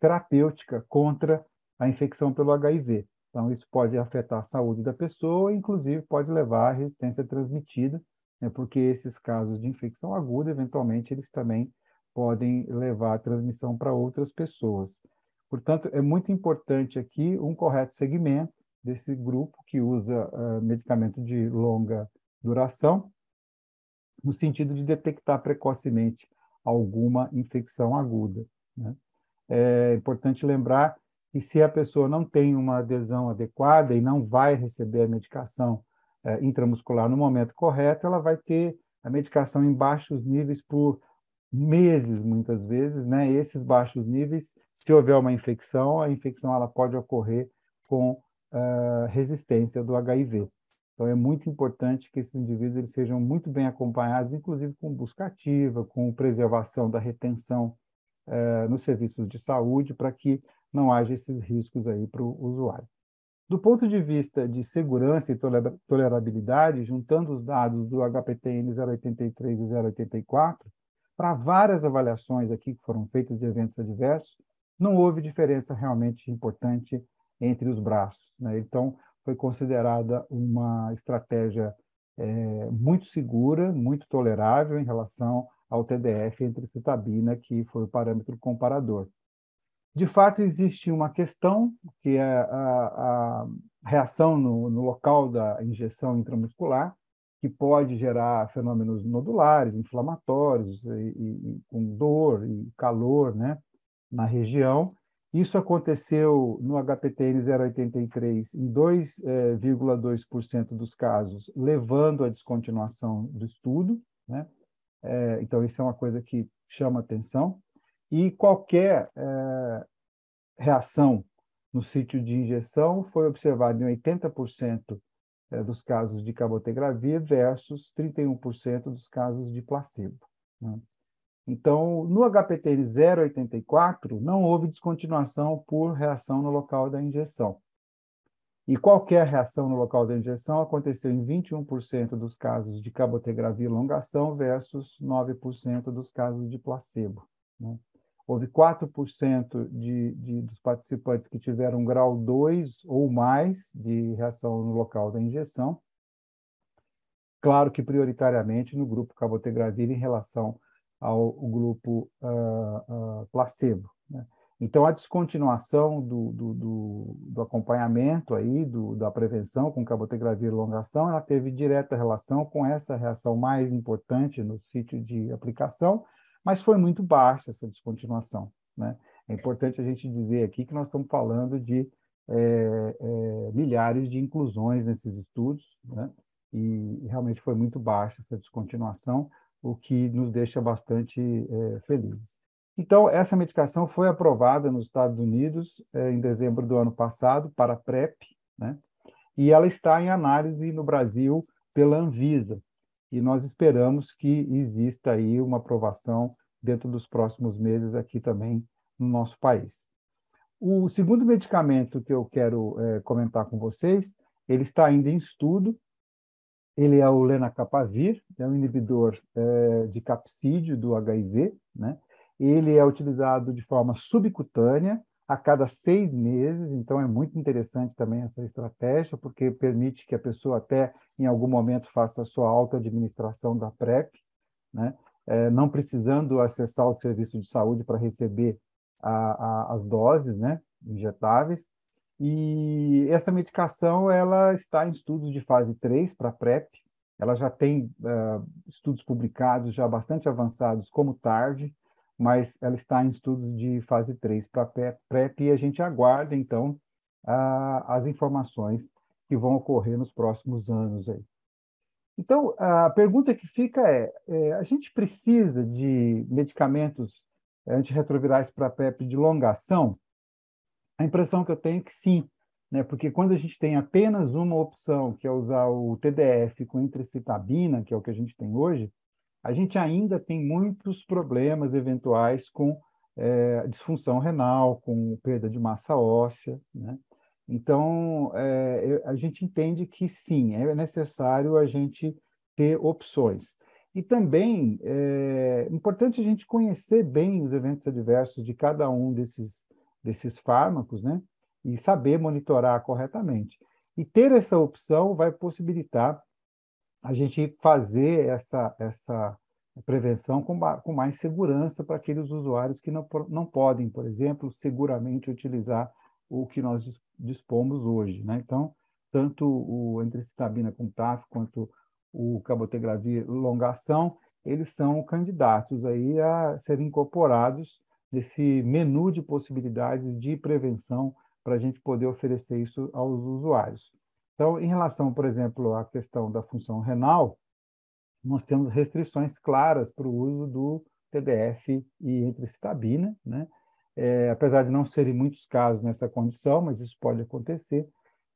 terapêutica contra a infecção pelo HIV. Então, isso pode afetar a saúde da pessoa, inclusive pode levar à resistência transmitida, né, porque esses casos de infecção aguda, eventualmente, eles também podem levar à transmissão para outras pessoas. Portanto, é muito importante aqui um correto segmento desse grupo que usa medicamento de longa duração, no sentido de detectar precocemente alguma infecção aguda, né? É importante lembrar que se a pessoa não tem uma adesão adequada e não vai receber a medicação intramuscular no momento correto, ela vai ter a medicação em baixos níveis por meses, muitas vezes, né? E esses baixos níveis, se houver uma infecção, a infecção ela pode ocorrer com resistência do HIV. Então, é muito importante que esses indivíduos eles sejam muito bem acompanhados, inclusive com busca ativa, com preservação da retenção nos serviços de saúde, para que não haja esses riscos aí para o usuário. Do ponto de vista de segurança e tolerabilidade, juntando os dados do HPTN 083 e 084, para várias avaliações aqui que foram feitas de eventos adversos, não houve diferença realmente importante entre os braços, né? Então, foi considerada uma estratégia muito segura, muito tolerável em relação ao TDF entre citabina, que foi o parâmetro comparador. De fato, existe uma questão, que é a reação no local da injeção intramuscular, que pode gerar fenômenos nodulares, inflamatórios, com dor e calor, né, na região. Isso aconteceu no HPTN 083 em 2,2% dos casos, levando à descontinuação do estudo, né? Então, isso é uma coisa que chama atenção. E qualquer reação no sítio de injeção foi observada em 80% dos casos de cabotegravir versus 31% dos casos de placebo, né? Então, no HPTN 084, não houve descontinuação por reação no local da injeção. E qualquer reação no local da injeção aconteceu em 21% dos casos de cabotegravir longação versus 9% dos casos de placebo, né? Houve 4% dos participantes que tiveram grau 2 ou mais de reação no local da injeção, claro que prioritariamente no grupo cabotegravir em relação ao grupo placebo, né? Então, a descontinuação do acompanhamento aí, da prevenção com cabotegravir e longação, ela teve direta relação com essa reação mais importante no sítio de aplicação, mas foi muito baixa essa descontinuação, né? É importante a gente dizer aqui que nós estamos falando de milhares de inclusões nesses estudos, né? E realmente foi muito baixa essa descontinuação, o que nos deixa bastante felizes. Então, essa medicação foi aprovada nos Estados Unidos em dezembro do ano passado para PrEP, né? E ela está em análise no Brasil pela Anvisa. E nós esperamos que exista aí uma aprovação dentro dos próximos meses aqui também no nosso país. O segundo medicamento que eu quero comentar com vocês, ele está ainda em estudo. Ele é o lenacapavir, é um inibidor de capsídeo do HIV, né? Ele é utilizado de forma subcutânea a cada 6 meses, então é muito interessante também essa estratégia, porque permite que a pessoa até em algum momento faça a sua autoadministração da PrEP, né? Não precisando acessar o serviço de saúde para receber as doses, né, injetáveis. E essa medicação ela está em estudos de fase 3 para PrEP. Ela já tem estudos publicados já bastante avançados como TARV, mas ela está em estudos de fase 3 para PrEP e a gente aguarda, então, as informações que vão ocorrer nos próximos anos aí. Então, a pergunta que fica a gente precisa de medicamentos antirretrovirais para PrEP de longa ação? A impressão que eu tenho é que sim, né? Porque quando a gente tem apenas uma opção, que é usar o TDF com entricitabina, que é o que a gente tem hoje, a gente ainda tem muitos problemas eventuais com disfunção renal, com perda de massa óssea, né? Então, a gente entende que sim, é necessário a gente ter opções. E também é importante a gente conhecer bem os eventos adversos de cada um desses fármacos, né? E saber monitorar corretamente. E ter essa opção vai possibilitar a gente fazer essa prevenção com mais segurança para aqueles usuários que não podem, por exemplo, seguramente utilizar o que nós dispomos hoje, né? Então, tanto o entricitabina com TAF quanto o cabotegravir longa-ação, eles são candidatos aí a serem incorporados nesse menu de possibilidades de prevenção para a gente poder oferecer isso aos usuários. Então, em relação, por exemplo, à questão da função renal, nós temos restrições claras para o uso do TDF e entricitabina, né? Apesar de não serem muitos casos nessa condição, mas isso pode acontecer.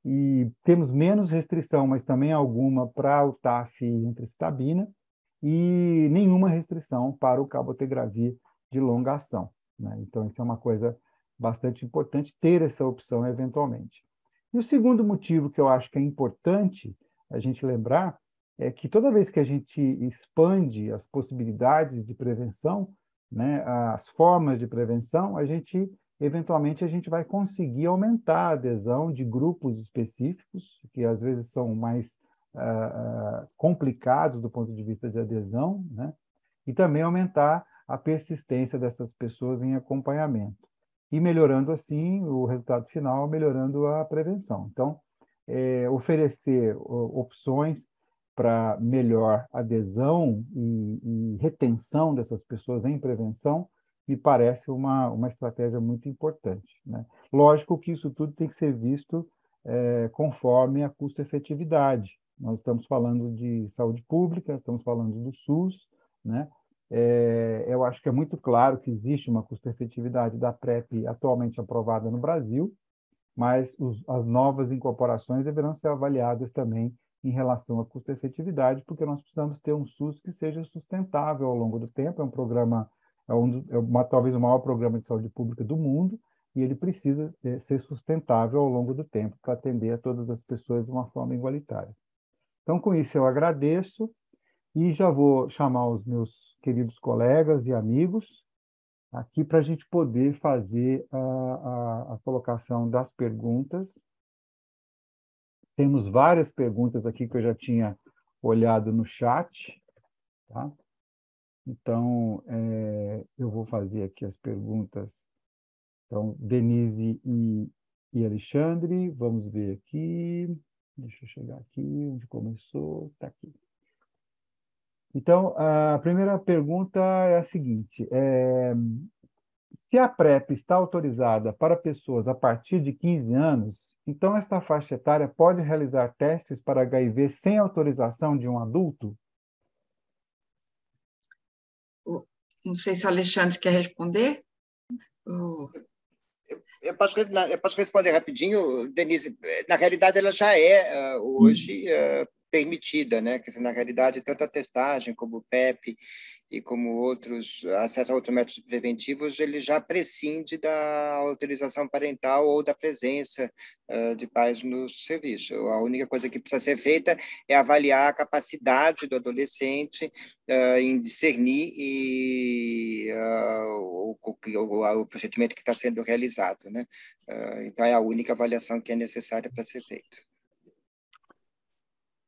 E temos menos restrição, mas também alguma para o TAF e entricitabina, e nenhuma restrição para o cabotegravir de longa ação, né? Então, isso é uma coisa bastante importante, ter essa opção eventualmente. E o segundo motivo que eu acho que é importante a gente lembrar é que toda vez que a gente expande as possibilidades de prevenção, né, as formas de prevenção, eventualmente a gente vai conseguir aumentar a adesão de grupos específicos, que às vezes são mais complicados do ponto de vista de adesão, né, e também aumentar a persistência dessas pessoas em acompanhamento. E melhorando assim o resultado final, melhorando a prevenção. Então, oferecer opções para melhor adesão e retenção dessas pessoas em prevenção me parece uma estratégia muito importante, né? Lógico que isso tudo tem que ser visto conforme a custo-efetividade. Nós estamos falando de saúde pública, estamos falando do SUS, né? Eu acho que é muito claro que existe uma custo-efetividade da PrEP atualmente aprovada no Brasil, mas as novas incorporações deverão ser avaliadas também em relação à custo-efetividade, porque nós precisamos ter um SUS que seja sustentável ao longo do tempo. É um programa, talvez o maior programa de saúde pública do mundo, e ele precisa ser sustentável ao longo do tempo para atender a todas as pessoas de uma forma igualitária. Então, com isso, eu agradeço e já vou chamar os meus queridos colegas e amigos aqui para a gente poder fazer a colocação das perguntas. Temos várias perguntas aqui que eu já tinha olhado no chat, tá? Então, eu vou fazer aqui as perguntas. Então, Denise e Alexandre, vamos ver aqui. Deixa eu chegar aqui, onde começou, está aqui. Então, a primeira pergunta é a seguinte: se a PrEP está autorizada para pessoas a partir de 15 anos, então esta faixa etária pode realizar testes para HIV sem autorização de um adulto? Não sei se o Alexandre quer responder. Eu posso responder rapidinho, Denise. Na realidade, ela já é hoje permitida, né? Quer dizer, na realidade, tanto a testagem como o PEP e como outros, acesso a outros métodos preventivos, ele já prescinde da autorização parental ou da presença de pais no serviço. A única coisa que precisa ser feita é avaliar a capacidade do adolescente em discernir o procedimento que está sendo realizado, né? Então, é a única avaliação que é necessária para ser feita.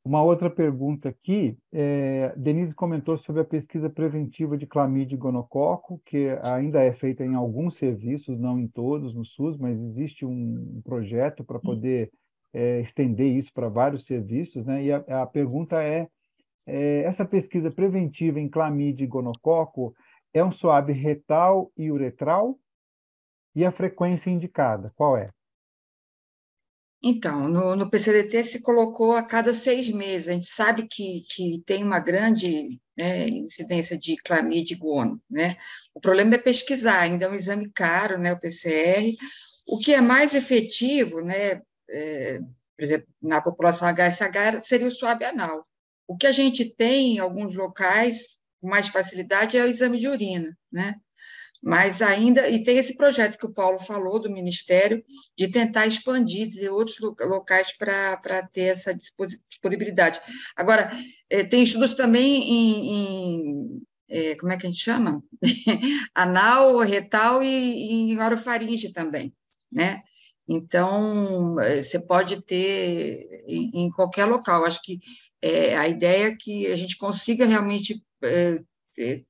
Uma outra pergunta aqui, Denise comentou sobre a pesquisa preventiva de clamídia e gonococo, que ainda é feita em alguns serviços, não em todos, no SUS, mas existe um projeto para poder estender isso para vários serviços, né? E a pergunta essa pesquisa preventiva em clamídia e gonococo é um swab retal e uretral? E a frequência indicada, qual é? Então, no PCDT se colocou a cada 6 meses. A gente sabe que tem uma grande, né, incidência de clamídia e gono, né? O problema é pesquisar, ainda é um exame caro, né, o PCR. O que é mais efetivo, né, por exemplo, na população HSH, seria o swab anal. O que a gente tem em alguns locais com mais facilidade é o exame de urina, né? Mas ainda, e tem esse projeto que o Paulo falou do Ministério, de tentar expandir de outros locais para ter essa disponibilidade. Agora, tem estudos também como é que a gente chama? Anal, retal e em orofaringe também, né? Então, você pode ter em qualquer local. Acho que a ideia é que a gente consiga realmente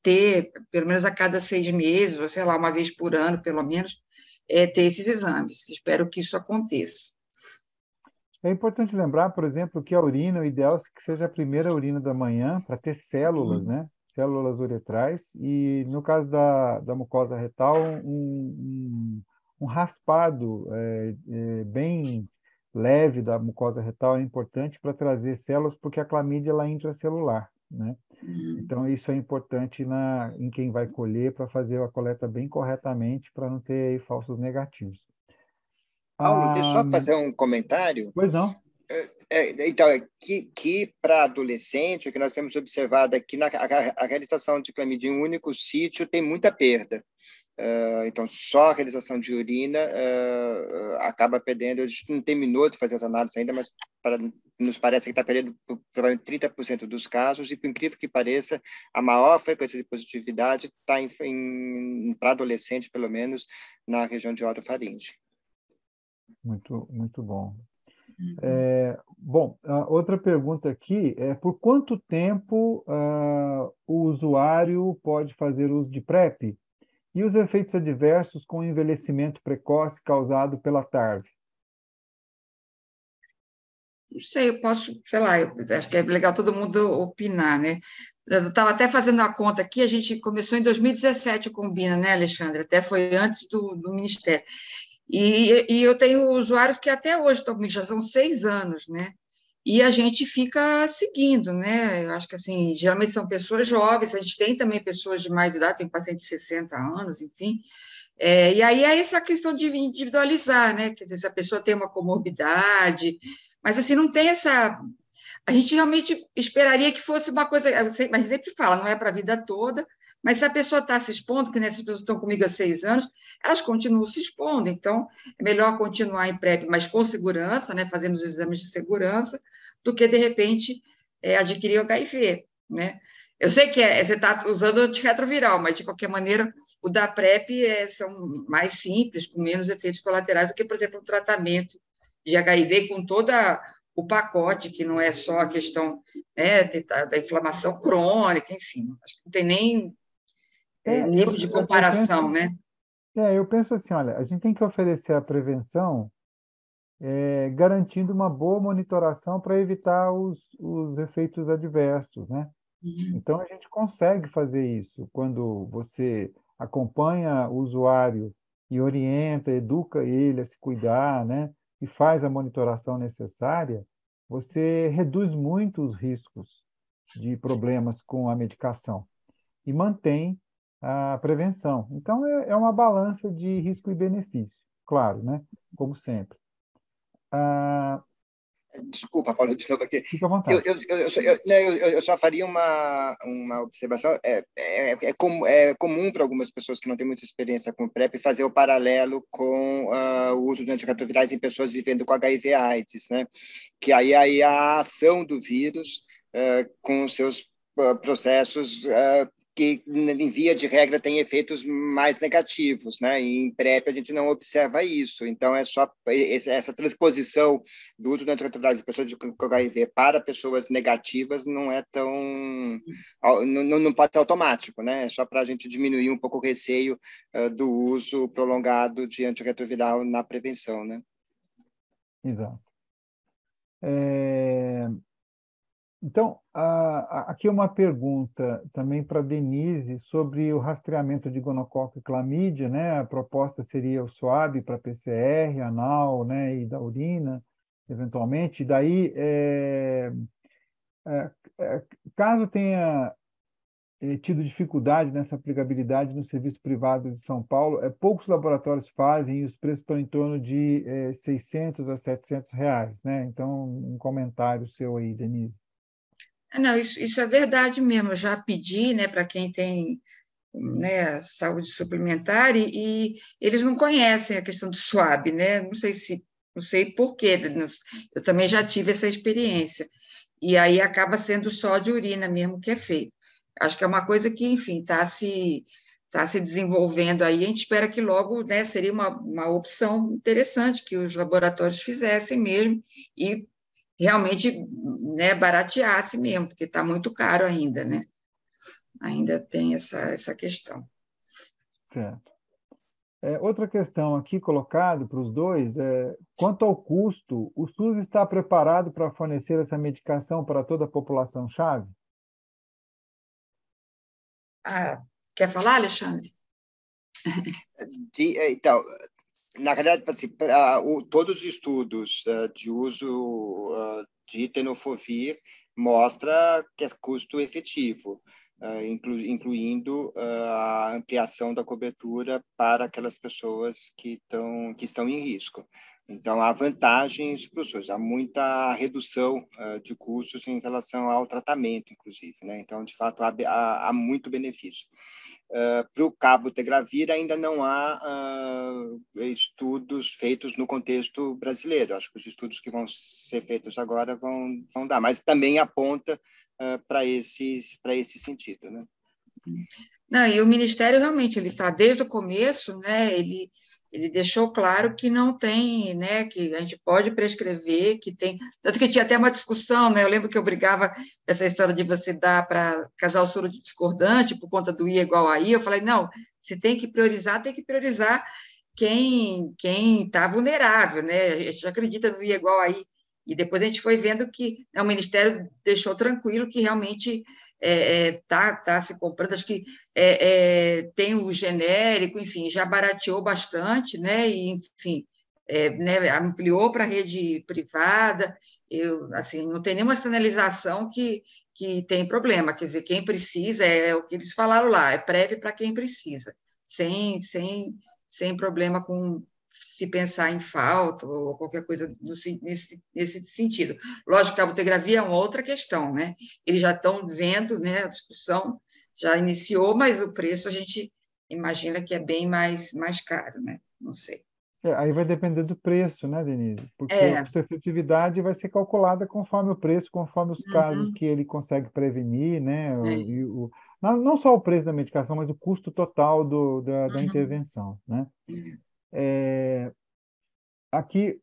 ter, pelo menos a cada 6 meses, ou sei lá, uma vez por ano, pelo menos, ter esses exames. Espero que isso aconteça. É importante lembrar, por exemplo, que a urina, o ideal é que seja a primeira urina da manhã, para ter células, né? Células uretrais, e no caso da mucosa retal, um raspado bem leve da mucosa retal é importante para trazer células, porque a clamídia ela é intracelular, né? Então, isso é importante em quem vai colher para fazer a coleta bem corretamente, para não ter aí falsos negativos. Paulo, deixa eu Ah, só fazer um comentário. pois não. Então, que para adolescente, o que nós temos observado é que a realização de clamídia em um único sítio tem muita perda. Então, só a realização de urina acaba perdendo. A gente não terminou de fazer as análises ainda, mas nos parece que está perdendo provavelmente 30% dos casos, e, por incrível que pareça, a maior frequência de positividade está para adolescente, pelo menos, na região de orofaringe. Muito, muito bom. Bom, outra pergunta aqui é por quanto tempo o usuário pode fazer uso de PrEP e os efeitos adversos com o envelhecimento precoce causado pela TARV? Não sei, eu posso, sei lá, eu acho que é legal todo mundo opinar, né? Eu estava até fazendo a conta aqui, a gente começou em 2017 o Combina, né, Alexandre? Até foi antes do Ministério. E eu tenho usuários que até hoje estão comigo, já são 6 anos, né? E a gente fica seguindo, né? Eu acho que, assim, geralmente são pessoas jovens, a gente tem também pessoas de mais idade, tem paciente de 60 anos, enfim. E aí é essa questão de individualizar, né? Quer dizer, se a pessoa tem uma comorbidade, mas, assim, não tem essa... A gente realmente esperaria que fosse uma coisa... Mas sempre fala, não é para a vida toda, mas se a pessoa está se expondo, que nessas pessoas estão comigo há 6 anos, elas continuam se expondo. Então, é melhor continuar em PrEP, mas com segurança, né, fazendo os exames de segurança, do que, de repente, adquirir o HIV, né? Eu sei que você está usando antirretroviral, mas, de qualquer maneira, o da PrEP são mais simples, com menos efeitos colaterais do que, por exemplo, o tratamento de HIV com toda o pacote, que não é só a questão, né, da inflamação crônica, enfim, acho que não tem nem nível de comparação, né? Eu penso assim, olha, a gente tem que oferecer a prevenção garantindo uma boa monitoração para evitar os efeitos adversos, né? Então, a gente consegue fazer isso quando você acompanha o usuário e orienta, educa ele a se cuidar, né? E faz a monitoração necessária, você reduz muito os riscos de problemas com a medicação e mantém a prevenção. Então, é uma balança de risco e benefício, claro, né? Como sempre. Ah, Desculpa, Paulo, de novo aqui. Fica à vontade. Eu só faria uma observação. É comum para algumas pessoas que não têm muita experiência com PrEP fazer o paralelo com o uso de antirretrovirais em pessoas vivendo com HIV/AIDS, né? Que aí a ação do vírus com seus processos que, em via de regra, tem efeitos mais negativos, né? E em PrEP a gente não observa isso. Então, é só essa transposição do uso de antirretrovirais de pessoas com HIV para pessoas negativas não é tão... Não pode ser automático, né? É só para a gente diminuir um pouco o receio do uso prolongado de antirretroviral na prevenção, né? Exato. Então, aqui uma pergunta também para Denise sobre o rastreamento de gonococo e clamídia, né? A proposta seria o SWAB para PCR, anal, né? E da urina, eventualmente. Daí, caso tenha tido dificuldade nessa aplicabilidade no serviço privado de São Paulo, poucos laboratórios fazem e os preços estão em torno de R$ 600 a R$ 700, né? Então, um comentário seu aí, Denise. Não, isso é verdade mesmo. Eu já pedi, né, para quem tem, né, saúde suplementar e eles não conhecem a questão do SWAB, né? Não sei por quê. Eu também já tive essa experiência. E aí acaba sendo só de urina mesmo que é feito. Acho que é uma coisa que, enfim, tá se desenvolvendo aí. A gente espera que logo, né, seria uma opção interessante que os laboratórios fizessem mesmo e realmente, né, barateasse mesmo, porque está muito caro ainda, né? Ainda tem essa questão. Certo. Outra questão aqui colocada para os dois quanto ao custo, o SUS está preparado para fornecer essa medicação para toda a população-chave? Quer falar, Alexandre? Então, na realidade, assim, todos os estudos de uso de tenofovir mostra que é custo efetivo, incluindo a ampliação da cobertura para aquelas pessoas que estão em risco. Então, há vantagens para os SUS, há muita redução de custos em relação ao tratamento, inclusive, né? Então, de fato, há muito benefício. Para o cabotegravir ainda não há estudos feitos no contexto brasileiro. Acho que os estudos que vão ser feitos agora vão dar, mas também aponta para esse sentido, né? Não, e o Ministério realmente ele está desde o começo, né? Ele deixou claro que não tem, né? Que a gente pode prescrever, que tem. Tanto que tinha até uma discussão, né? Eu lembro que eu brigava essa história de você dar para casal soro discordante por conta do I igual a I. Eu falei, não, se tem que priorizar quem está vulnerável, né? A gente acredita no I igual a I. E depois a gente foi vendo que o Ministério deixou tranquilo que realmente tá se comprando, acho que tem o genérico, enfim, já barateou bastante, né? E, enfim, né, ampliou para a rede privada. Eu, assim, não tem nenhuma sinalização que tem problema, quer dizer, quem precisa é o que eles falaram lá, é PrEP para quem precisa, sem problema com se pensar em falta ou qualquer coisa nesse sentido. Lógico que a cabotegravia é uma outra questão, né? Eles já estão vendo, né? A discussão já iniciou, mas o preço a gente imagina que é bem mais caro, né? Não sei. Aí vai depender do preço, né, Denise? Porque a É, custo-efetividade vai ser calculada conforme o preço, conforme os casos uhum, que ele consegue prevenir, né? é, Não só o preço da medicação, mas o custo total da uhum, intervenção, né? é. Aqui,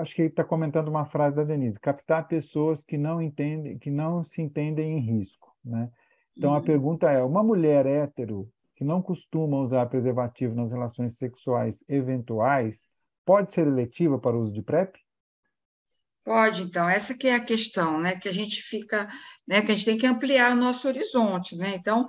acho que ele está comentando uma frase da Denise: captar pessoas que não entendem, que não se entendem em risco, né? Então a Uhum. pergunta é: uma mulher hétero que não costuma usar preservativo nas relações sexuais eventuais pode ser eletiva para o uso de PrEP? Pode, então, essa que é a questão, né, que a gente fica, né, que a gente tem que ampliar o nosso horizonte, né, então,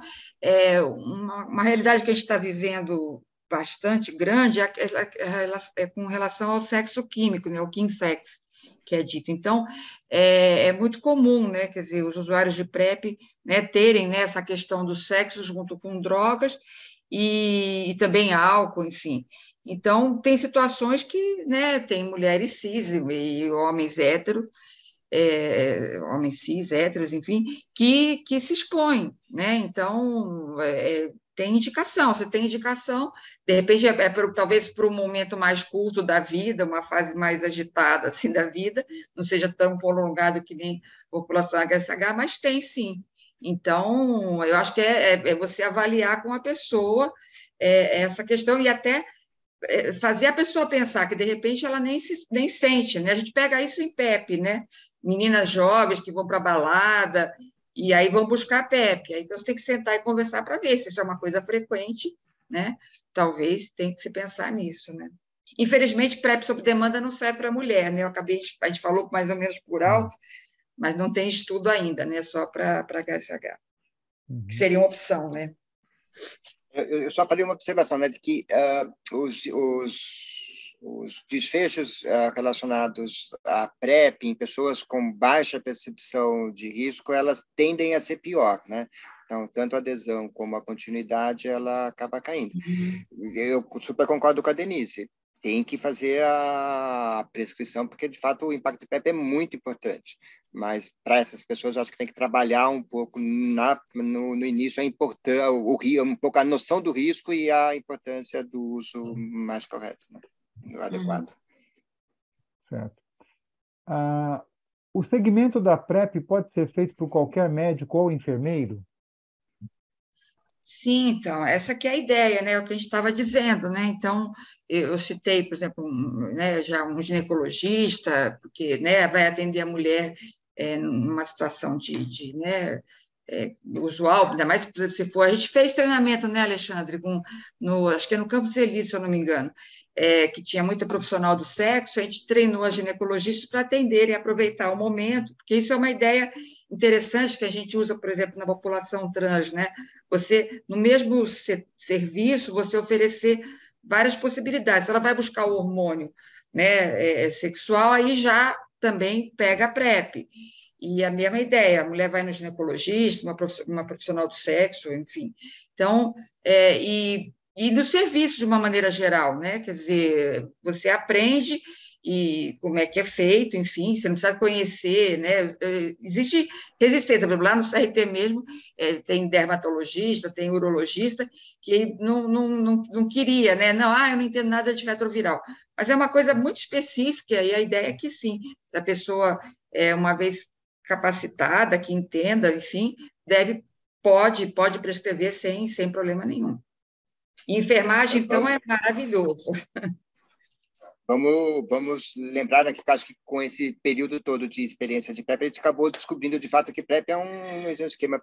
uma realidade que a gente está vivendo bastante grande é com relação ao sexo químico, né, o quinsex, que é dito, então, é muito comum, né, quer dizer, os usuários de PrEP, né, terem, né, essa questão do sexo junto com drogas, e também álcool, enfim. Então, tem situações que, né, tem mulheres cis e homens héteros, homens cis, héteros, enfim, que se expõem, né? Então, tem indicação, você tem indicação, de repente, talvez para um momento mais curto da vida, uma fase mais agitada assim da vida, não seja tão prolongado que nem população HSH, mas tem sim. Então, eu acho que é você avaliar com a pessoa essa questão e até fazer a pessoa pensar que, de repente, ela nem sente, né? A gente pega isso em PEP, né? Meninas jovens que vão para a balada e aí vão buscar PEP. Aí, então, você tem que sentar e conversar para ver se isso é uma coisa frequente, né? Talvez tenha que se pensar nisso, né? Infelizmente, PrEP sob demanda não serve para mulher, né? A gente falou mais ou menos por alto, mas não tem estudo ainda, né? Só para HSH, que seria uma opção, né? Eu só falei uma observação, né, de que os desfechos relacionados à PrEP em pessoas com baixa percepção de risco, elas tendem a ser pior, né? Então, tanto a adesão como a continuidade, ela acaba caindo. Eu super concordo com a Denise. Tem que fazer a prescrição, porque, de fato, o impacto do PrEP é muito importante. Mas, para essas pessoas, eu acho que tem que trabalhar um pouco no início um pouco a noção do risco e a importância do uso mais correto, né? Adequado. Certo. O segmento da PrEP pode ser feito por qualquer médico ou enfermeiro? Sim, então, essa que é a ideia, né? O que a gente estava dizendo, né? Então, eu citei, por exemplo, né, já um ginecologista, porque, né, vai atender a mulher numa situação né, usual, ainda mais se for. A gente fez treinamento, né, Alexandre, acho que é no Campos Elíseos, se eu não me engano, que tinha muita profissional do sexo, a gente treinou as ginecologistas para atender e aproveitar o momento, porque isso é uma ideia interessante que a gente usa, por exemplo, na população trans, né? Você, no mesmo serviço, você oferecer várias possibilidades. Se ela vai buscar o hormônio, né, sexual, aí já também pega a PrEP. E a mesma ideia, a mulher vai no ginecologista, uma profissional do sexo, enfim. Então, e no serviço de uma maneira geral, né? Quer dizer, você aprende e como é que é feito, enfim, você não precisa conhecer, né? Existe resistência, por exemplo, lá no CRT mesmo, tem dermatologista, tem urologista, que não queria, né? Não, eu não entendo nada de retroviral. Mas é uma coisa muito específica, e a ideia é que sim, se a pessoa, uma vez capacitada, que entenda, enfim, pode prescrever sem problema nenhum. E enfermagem, então, é maravilhoso. Vamos lembrar, né, que acho que com esse período todo de experiência de PrEP, a gente acabou descobrindo de fato que PrEP é um esquema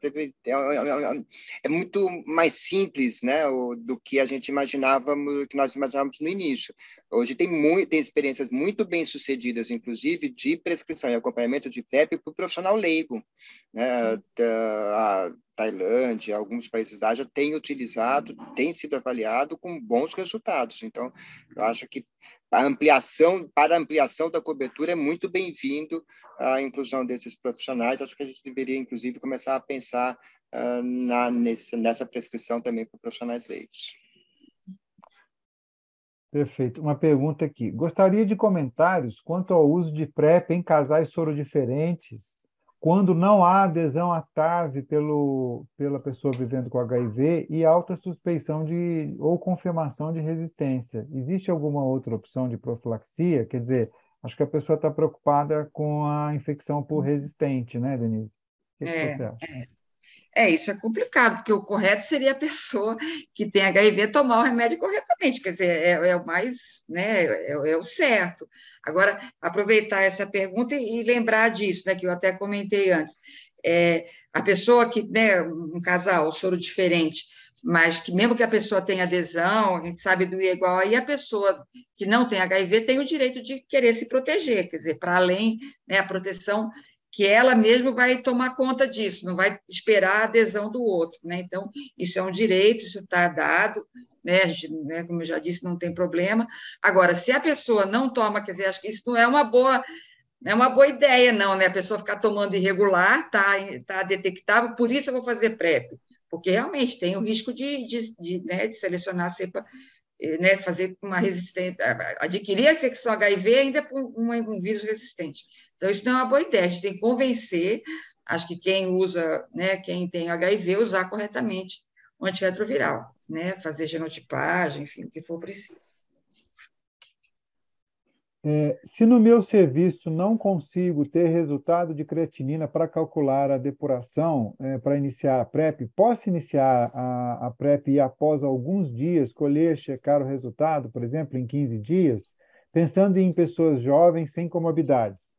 é muito mais simples, né, do que a gente imaginávamos, que nós imaginávamos no início. Hoje tem experiências muito bem sucedidas, inclusive de prescrição e acompanhamento de PrEP para o profissional leigo, né? A Tailândia, alguns países da Ásia têm utilizado, tem sido avaliado com bons resultados. Então, eu acho que para a ampliação da cobertura é muito bem-vindo a inclusão desses profissionais. Acho que a gente deveria, inclusive, começar a pensar nessa prescrição também para profissionais leigos. Perfeito. Uma pergunta aqui. Gostaria de comentários quanto ao uso de PrEP em casais sorodiferentes, quando não há adesão à TAV pela pessoa vivendo com HIV e alta suspeição ou confirmação de resistência. Existe alguma outra opção de profilaxia? Quer dizer, acho que a pessoa está preocupada com a infecção por resistente, né, Denise? O que você acha? Isso é complicado, porque o correto seria a pessoa que tem HIV tomar o remédio corretamente, quer dizer, é o mais, né, é o certo. Agora, aproveitar essa pergunta e lembrar disso, né, que eu até comentei antes. A pessoa que, né, um casal, soro diferente, mas que mesmo que a pessoa tenha adesão, a gente sabe do igual, aí a pessoa que não tem HIV tem o direito de querer se proteger, quer dizer, para além, né, a proteção que ela mesma vai tomar conta disso, não vai esperar a adesão do outro, né? Então, isso é um direito, isso está dado, né? A gente, né, como eu já disse, não tem problema. Agora, se a pessoa não toma, quer dizer, acho que isso não é uma boa ideia, não, né? A pessoa ficar tomando irregular, tá detectável, por isso eu vou fazer PrEP, porque realmente tem o risco de selecionar a cepa, né, fazer uma resistência, adquirir a infecção HIV ainda por um vírus resistente. Então, isso não é uma boa ideia, a gente tem que convencer, acho que quem usa, né, quem tem HIV, usar corretamente o antirretroviral, né, fazer genotipagem, enfim, o que for preciso. Se no meu serviço não consigo ter resultado de creatinina para calcular a depuração, para iniciar a PrEP, posso iniciar a PrEP e após alguns dias colher, checar o resultado, por exemplo, em 15 dias, pensando em pessoas jovens sem comorbidades?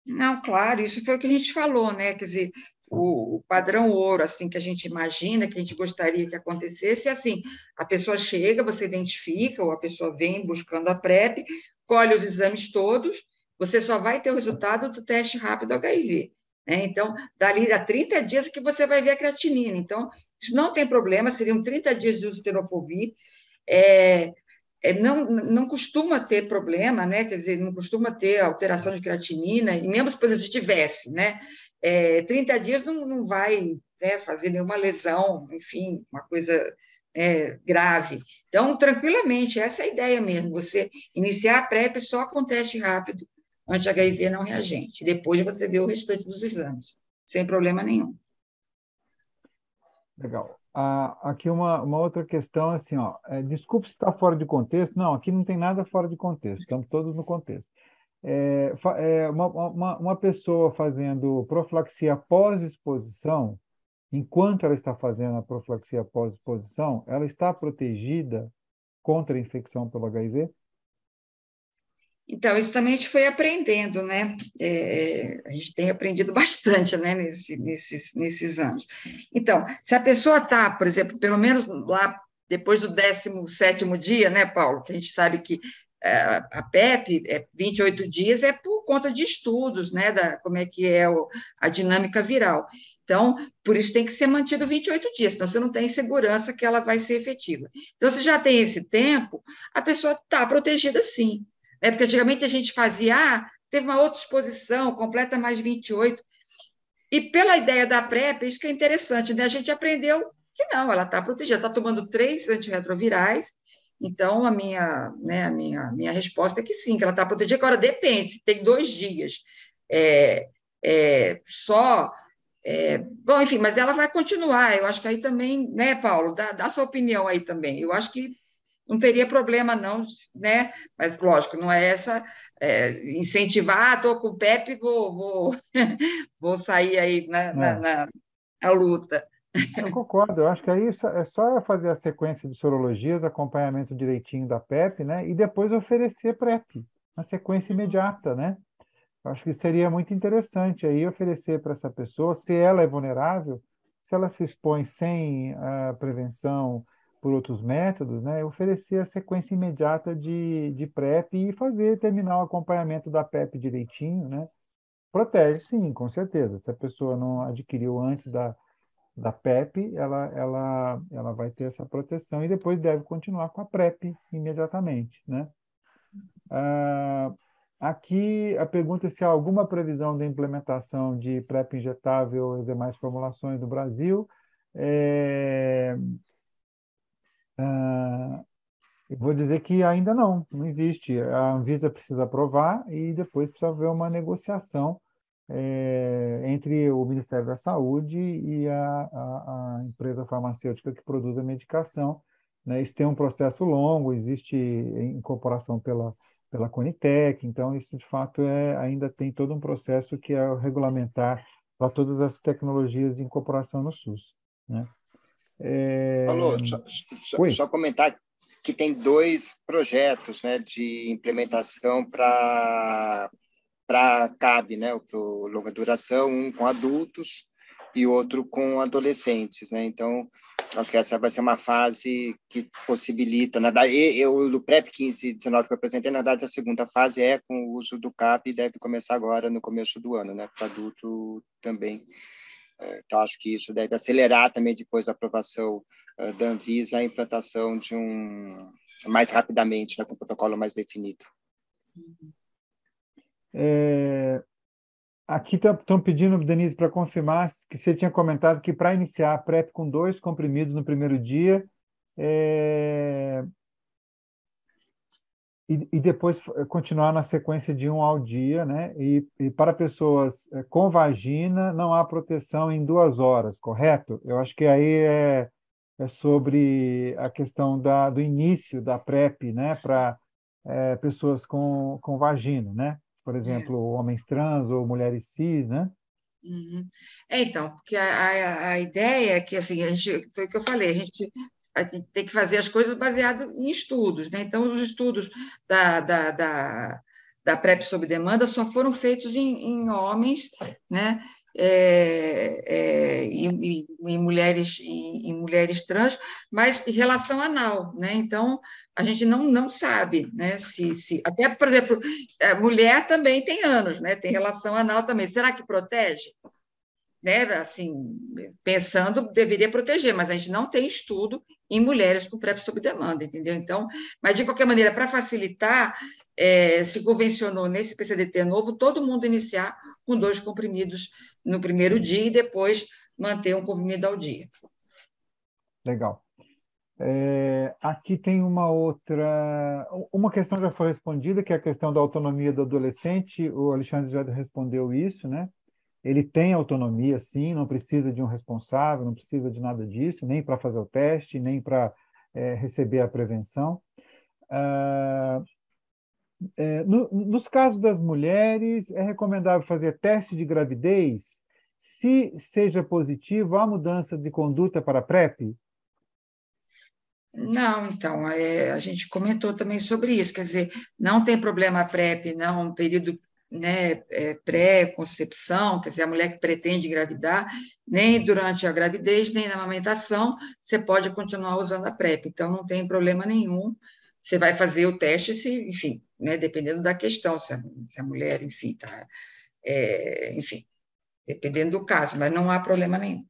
Não, claro, isso foi o que a gente falou, né? Quer dizer, o padrão ouro, assim, que a gente imagina, que a gente gostaria que acontecesse, é assim, a pessoa chega, você identifica, ou a pessoa vem buscando a PrEP, colhe os exames todos, você só vai ter o resultado do teste rápido HIV, né? Então, dali a 30 dias que você vai ver a creatinina. Então, isso não tem problema, seriam 30 dias de uso de tenofovir, é, não costuma ter problema, né? Quer dizer, não costuma ter alteração de creatinina, e mesmo depois se tivesse, né? 30 dias não vai, né, fazer nenhuma lesão, enfim, uma coisa grave. Então, tranquilamente, essa é a ideia mesmo, você iniciar a PrEP só com teste rápido, anti-HIV não reagente. Depois você vê o restante dos exames, sem problema nenhum. Legal. Aqui uma outra questão, assim, ó, desculpe se está fora de contexto. Não, aqui não tem nada fora de contexto, estamos todos no contexto. Uma pessoa fazendo profilaxia pós-exposição, enquanto ela está fazendo a profilaxia pós-exposição, ela está protegida contra a infecção pelo HIV? Então, isso também a gente foi aprendendo, né? A gente tem aprendido bastante, né, nesses anos. Então, se a pessoa está, por exemplo, pelo menos lá depois do 17º dia, né, Paulo, que a gente sabe que a PEP, 28 dias, é por conta de estudos, né, como é que é a dinâmica viral. Então, por isso tem que ser mantido 28 dias, senão você não tem segurança que ela vai ser efetiva. Então, se já tem esse tempo, a pessoa está protegida sim. Porque antigamente a gente fazia, teve uma outra exposição, completa mais 28, e pela ideia da PrEP, isso que é interessante, né? A gente aprendeu que não, ela está protegida, está tomando 3 antirretrovirais, então a minha resposta é que sim, que ela está protegida. Agora, depende, se tem 2 dias só. Bom, enfim, mas ela vai continuar, eu acho que aí também, né, Paulo, dá sua opinião aí também. Eu acho que não teria problema, não, né? Mas, lógico, não é essa incentivar, estou com o PEP, vou sair aí É, na luta. eu concordo, eu acho que aí é só fazer a sequência de sorologias, acompanhamento direitinho da PEP, né? E depois oferecer PrEP, na sequência imediata, né? Eu acho que seria muito interessante aí oferecer para essa pessoa, se ela é vulnerável, se ela se expõe sem prevenção por outros métodos, né, oferecer a sequência imediata de PrEP e terminar o acompanhamento da PrEP direitinho, né? Protege, sim, com certeza. Se a pessoa não adquiriu antes da PrEP, ela vai ter essa proteção e depois deve continuar com a PrEP imediatamente, né? Ah, Aqui a pergunta é se há alguma previsão de implementação de PrEP injetável e demais formulações no Brasil. É, eu vou dizer que ainda não existe. A Anvisa precisa aprovar e depois precisa haver uma negociação entre o Ministério da Saúde e a empresa farmacêutica que produz a medicação, né? Isso tem um processo longo, existe incorporação pela Conitec, então isso de fato ainda tem todo um processo que é o regulamentar para todas as tecnologias de incorporação no SUS, né? Paulo, Oi. só comentar que tem 2 projetos, né, de implementação para CAB, né, para longa duração, um com adultos e outro com adolescentes, né? Então, acho que essa vai ser uma fase que possibilita, na verdade, eu do PrEP 15/19 que eu apresentei, na verdade, a segunda fase é com o uso do CAB e deve começar agora no começo do ano, né, para adulto também. Então, acho que isso deve acelerar também depois da aprovação da Anvisa a implantação de mais rapidamente, né, com um protocolo mais definido. Aqui estão pedindo, Denise, para confirmar que você tinha comentado que para iniciar a PrEP com 2 comprimidos no primeiro dia, é, e depois continuar na sequência de 1 ao dia, né? E para pessoas com vagina, não há proteção em 2 horas, correto? Eu acho que aí é sobre a questão do início da PrEP, né? Para pessoas com vagina, né? Por É. exemplo, homens trans ou mulheres cis, né? Uhum. Então, porque a ideia é que, assim, foi o que eu falei, a gente tem que fazer as coisas baseadas em estudos, né? Então, os estudos da PrEP sob demanda só foram feitos em homens, né? Em mulheres, em mulheres trans, mas em relação anal, né? Então, a gente não sabe, né? Até, por exemplo, a mulher também tem ânus, né? Tem relação anal também. Será que protege? Né? Assim, pensando, deveria proteger, mas a gente não tem estudo em mulheres com PrEP sob demanda, entendeu? Então, mas de qualquer maneira, para facilitar, se convencionou nesse PCDT novo todo mundo iniciar com 2 comprimidos no primeiro dia e depois manter um comprimido ao dia. Legal. Aqui tem uma questão já foi respondida, que é a questão da autonomia do adolescente. O Alexandre já respondeu isso, né? Ele tem autonomia, sim, não precisa de um responsável, não precisa de nada disso, nem para fazer o teste, nem para receber a prevenção. Ah, nos casos das mulheres, é recomendável fazer teste de gravidez se seja positivo a mudança de conduta para a PrEP? Não, então, a gente comentou também sobre isso, quer dizer, não tem problema a PrEP, não, um período, né, pré-concepção, quer dizer, a mulher que pretende engravidar, nem durante a gravidez, nem na amamentação, você pode continuar usando a PrEP, então não tem problema nenhum, você vai fazer o teste, se, enfim, né, dependendo da questão, se a mulher, enfim, enfim, dependendo do caso, mas não há problema nenhum.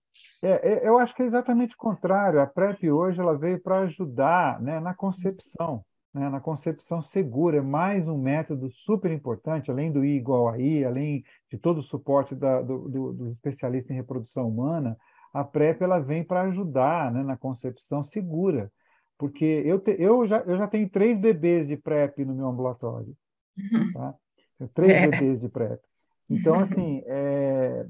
Eu acho que é exatamente o contrário. A PrEP hoje ela veio para ajudar, né, na concepção, né, na concepção segura. É mais um método super importante, além do I igual a I, além de todo o suporte dos especialistas em reprodução humana. A PrEP ela vem para ajudar, né, na concepção segura. Porque eu já tenho 3 bebês de PrEP no meu ambulatório, tá? Tenho 3 bebês de PrEP. Então, assim, é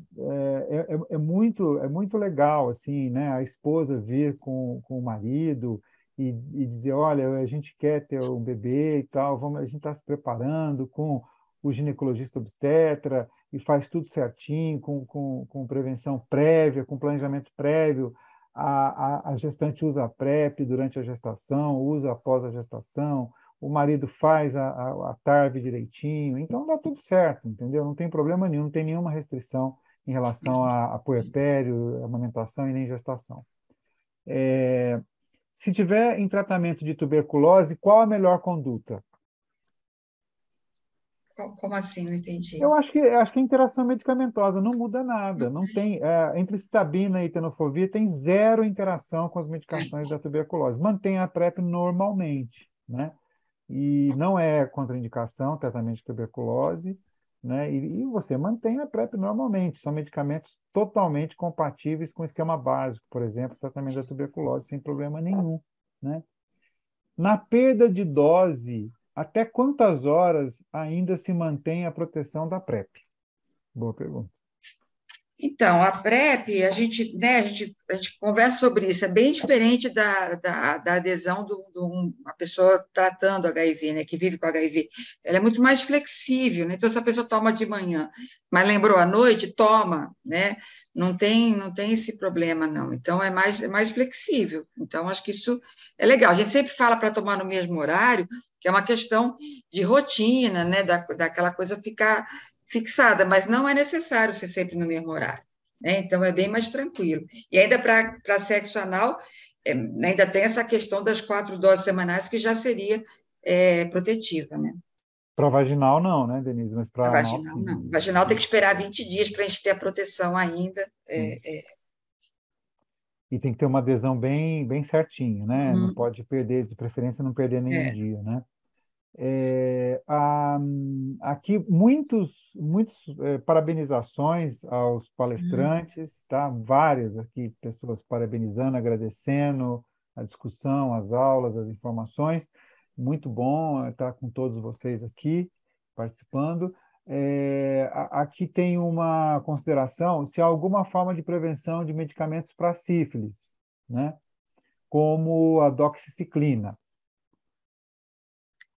muito legal, assim, né? A esposa vir com o marido e dizer, olha, a gente quer ter um bebê e tal, a gente está se preparando com o ginecologista obstetra e faz tudo certinho, com prevenção prévia, com planejamento prévio. A gestante usa a PrEP durante a gestação, usa após a gestação, o marido faz a TARV direitinho, então dá tudo certo, entendeu? Não tem problema nenhum, não tem nenhuma restrição em relação a puerpério, amamentação e nem gestação. Se tiver em tratamento de tuberculose, qual a melhor conduta? Como assim? Não entendi. Eu acho que a interação medicamentosa não muda nada, não tem, entre citabina e tenofovir tem zero interação com as medicações da tuberculose. Mantém a PrEP normalmente, né? E não é contraindicação tratamento de tuberculose, né? E você mantém a PrEP normalmente. São medicamentos totalmente compatíveis com o esquema básico, por exemplo, tratamento da tuberculose, sem problema nenhum, né? Na perda de dose, até quantas horas ainda se mantém a proteção da PrEP? Boa pergunta. Então, a PrEP, a gente conversa sobre isso, é bem diferente da adesão de uma pessoa tratando HIV, né, que vive com HIV. Ela é muito mais flexível, né? Então, se a pessoa toma de manhã, mas lembrou à noite, toma, né? Não tem esse problema, não. Então, é mais flexível. Então, acho que isso é legal. A gente sempre fala para tomar no mesmo horário, que é uma questão de rotina, né, daquela coisa ficar fixada, mas não é necessário ser sempre no mesmo horário, né? Então é bem mais tranquilo. E ainda para sexo anal, ainda tem essa questão das 4 doses semanais, que já seria protetiva, né? Para vaginal, não, né, Denise? Mas A para anal, vaginal, sim. não. A vaginal tem que esperar 20 dias para a gente ter a proteção ainda. Isso. E tem que ter uma adesão bem, bem certinho, né? Não Uhum, pode perder, de preferência, não perder nenhum é. dia, né? Aqui, muitos parabenizações aos palestrantes, tá? Várias aqui pessoas parabenizando, agradecendo a discussão, as aulas, as informações. Muito bom estar com todos vocês aqui participando. Aqui tem uma consideração, se há alguma forma de prevenção de medicamentos para sífilis, né? Como a doxiciclina.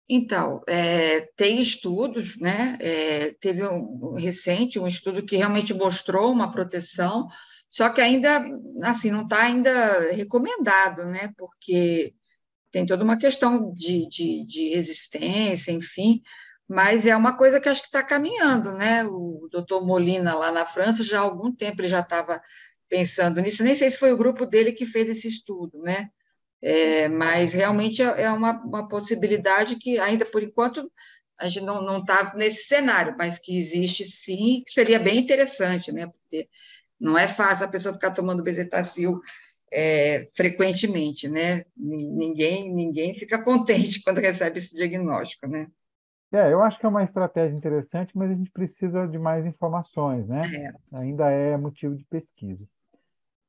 Então, tem estudos, né? Teve recente um estudo que realmente mostrou uma proteção, só que ainda, assim, não está ainda recomendado, né? Porque tem toda uma questão de resistência, enfim, mas é uma coisa que acho que está caminhando, né? O doutor Molina, lá na França, já há algum tempo ele já estava pensando nisso, nem sei se foi o grupo dele que fez esse estudo, né? Mas realmente é uma possibilidade que ainda por enquanto a gente não está nesse cenário, mas que existe sim, que seria bem interessante, né? Porque não é fácil a pessoa ficar tomando bezetacil frequentemente, né? Ninguém fica contente quando recebe esse diagnóstico, né? Eu acho que é uma estratégia interessante, mas a gente precisa de mais informações, né? É. Ainda é motivo de pesquisa.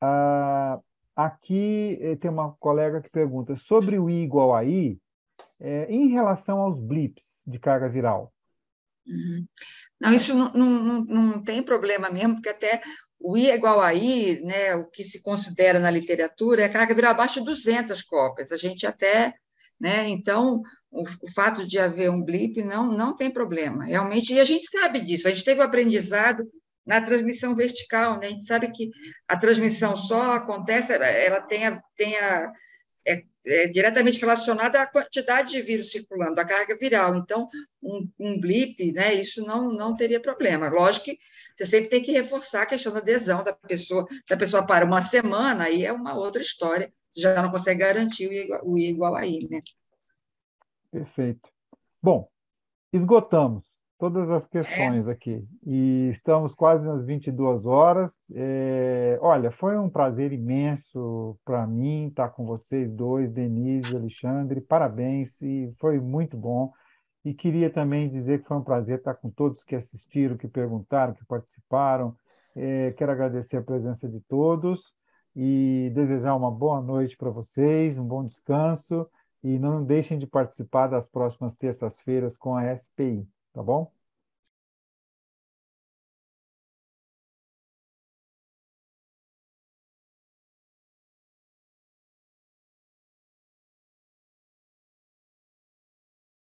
Ah, aqui tem uma colega que pergunta sobre o I igual a I, em relação aos blips de carga viral. Uhum. Não, isso não tem problema mesmo, porque até o I é igual a I, né, o que se considera na literatura é carga viral abaixo de 200 cópias. A gente até, né, então, o fato de haver um blip não tem problema, realmente, e a gente sabe disso, a gente teve o aprendizado na transmissão vertical, né, a gente sabe que a transmissão só acontece, ela é diretamente relacionada à quantidade de vírus circulando, à carga viral. Então, um blip, né, isso não teria problema. Lógico que você sempre tem que reforçar a questão da adesão da pessoa. Se a pessoa para uma semana, aí é uma outra história, já não consegue garantir o I igual a I, né? Perfeito. Bom, esgotamos todas as É, questões aqui e estamos quase nas 22 horas. Olha, foi um prazer imenso para mim estar com vocês dois, Denise e Alexandre. Parabéns, e foi muito bom. E queria também dizer que foi um prazer estar com todos que assistiram, que perguntaram, que participaram. Quero agradecer a presença de todos e desejar uma boa noite para vocês, um bom descanso. E não deixem de participar das próximas terças-feiras com a SPI, tá bom?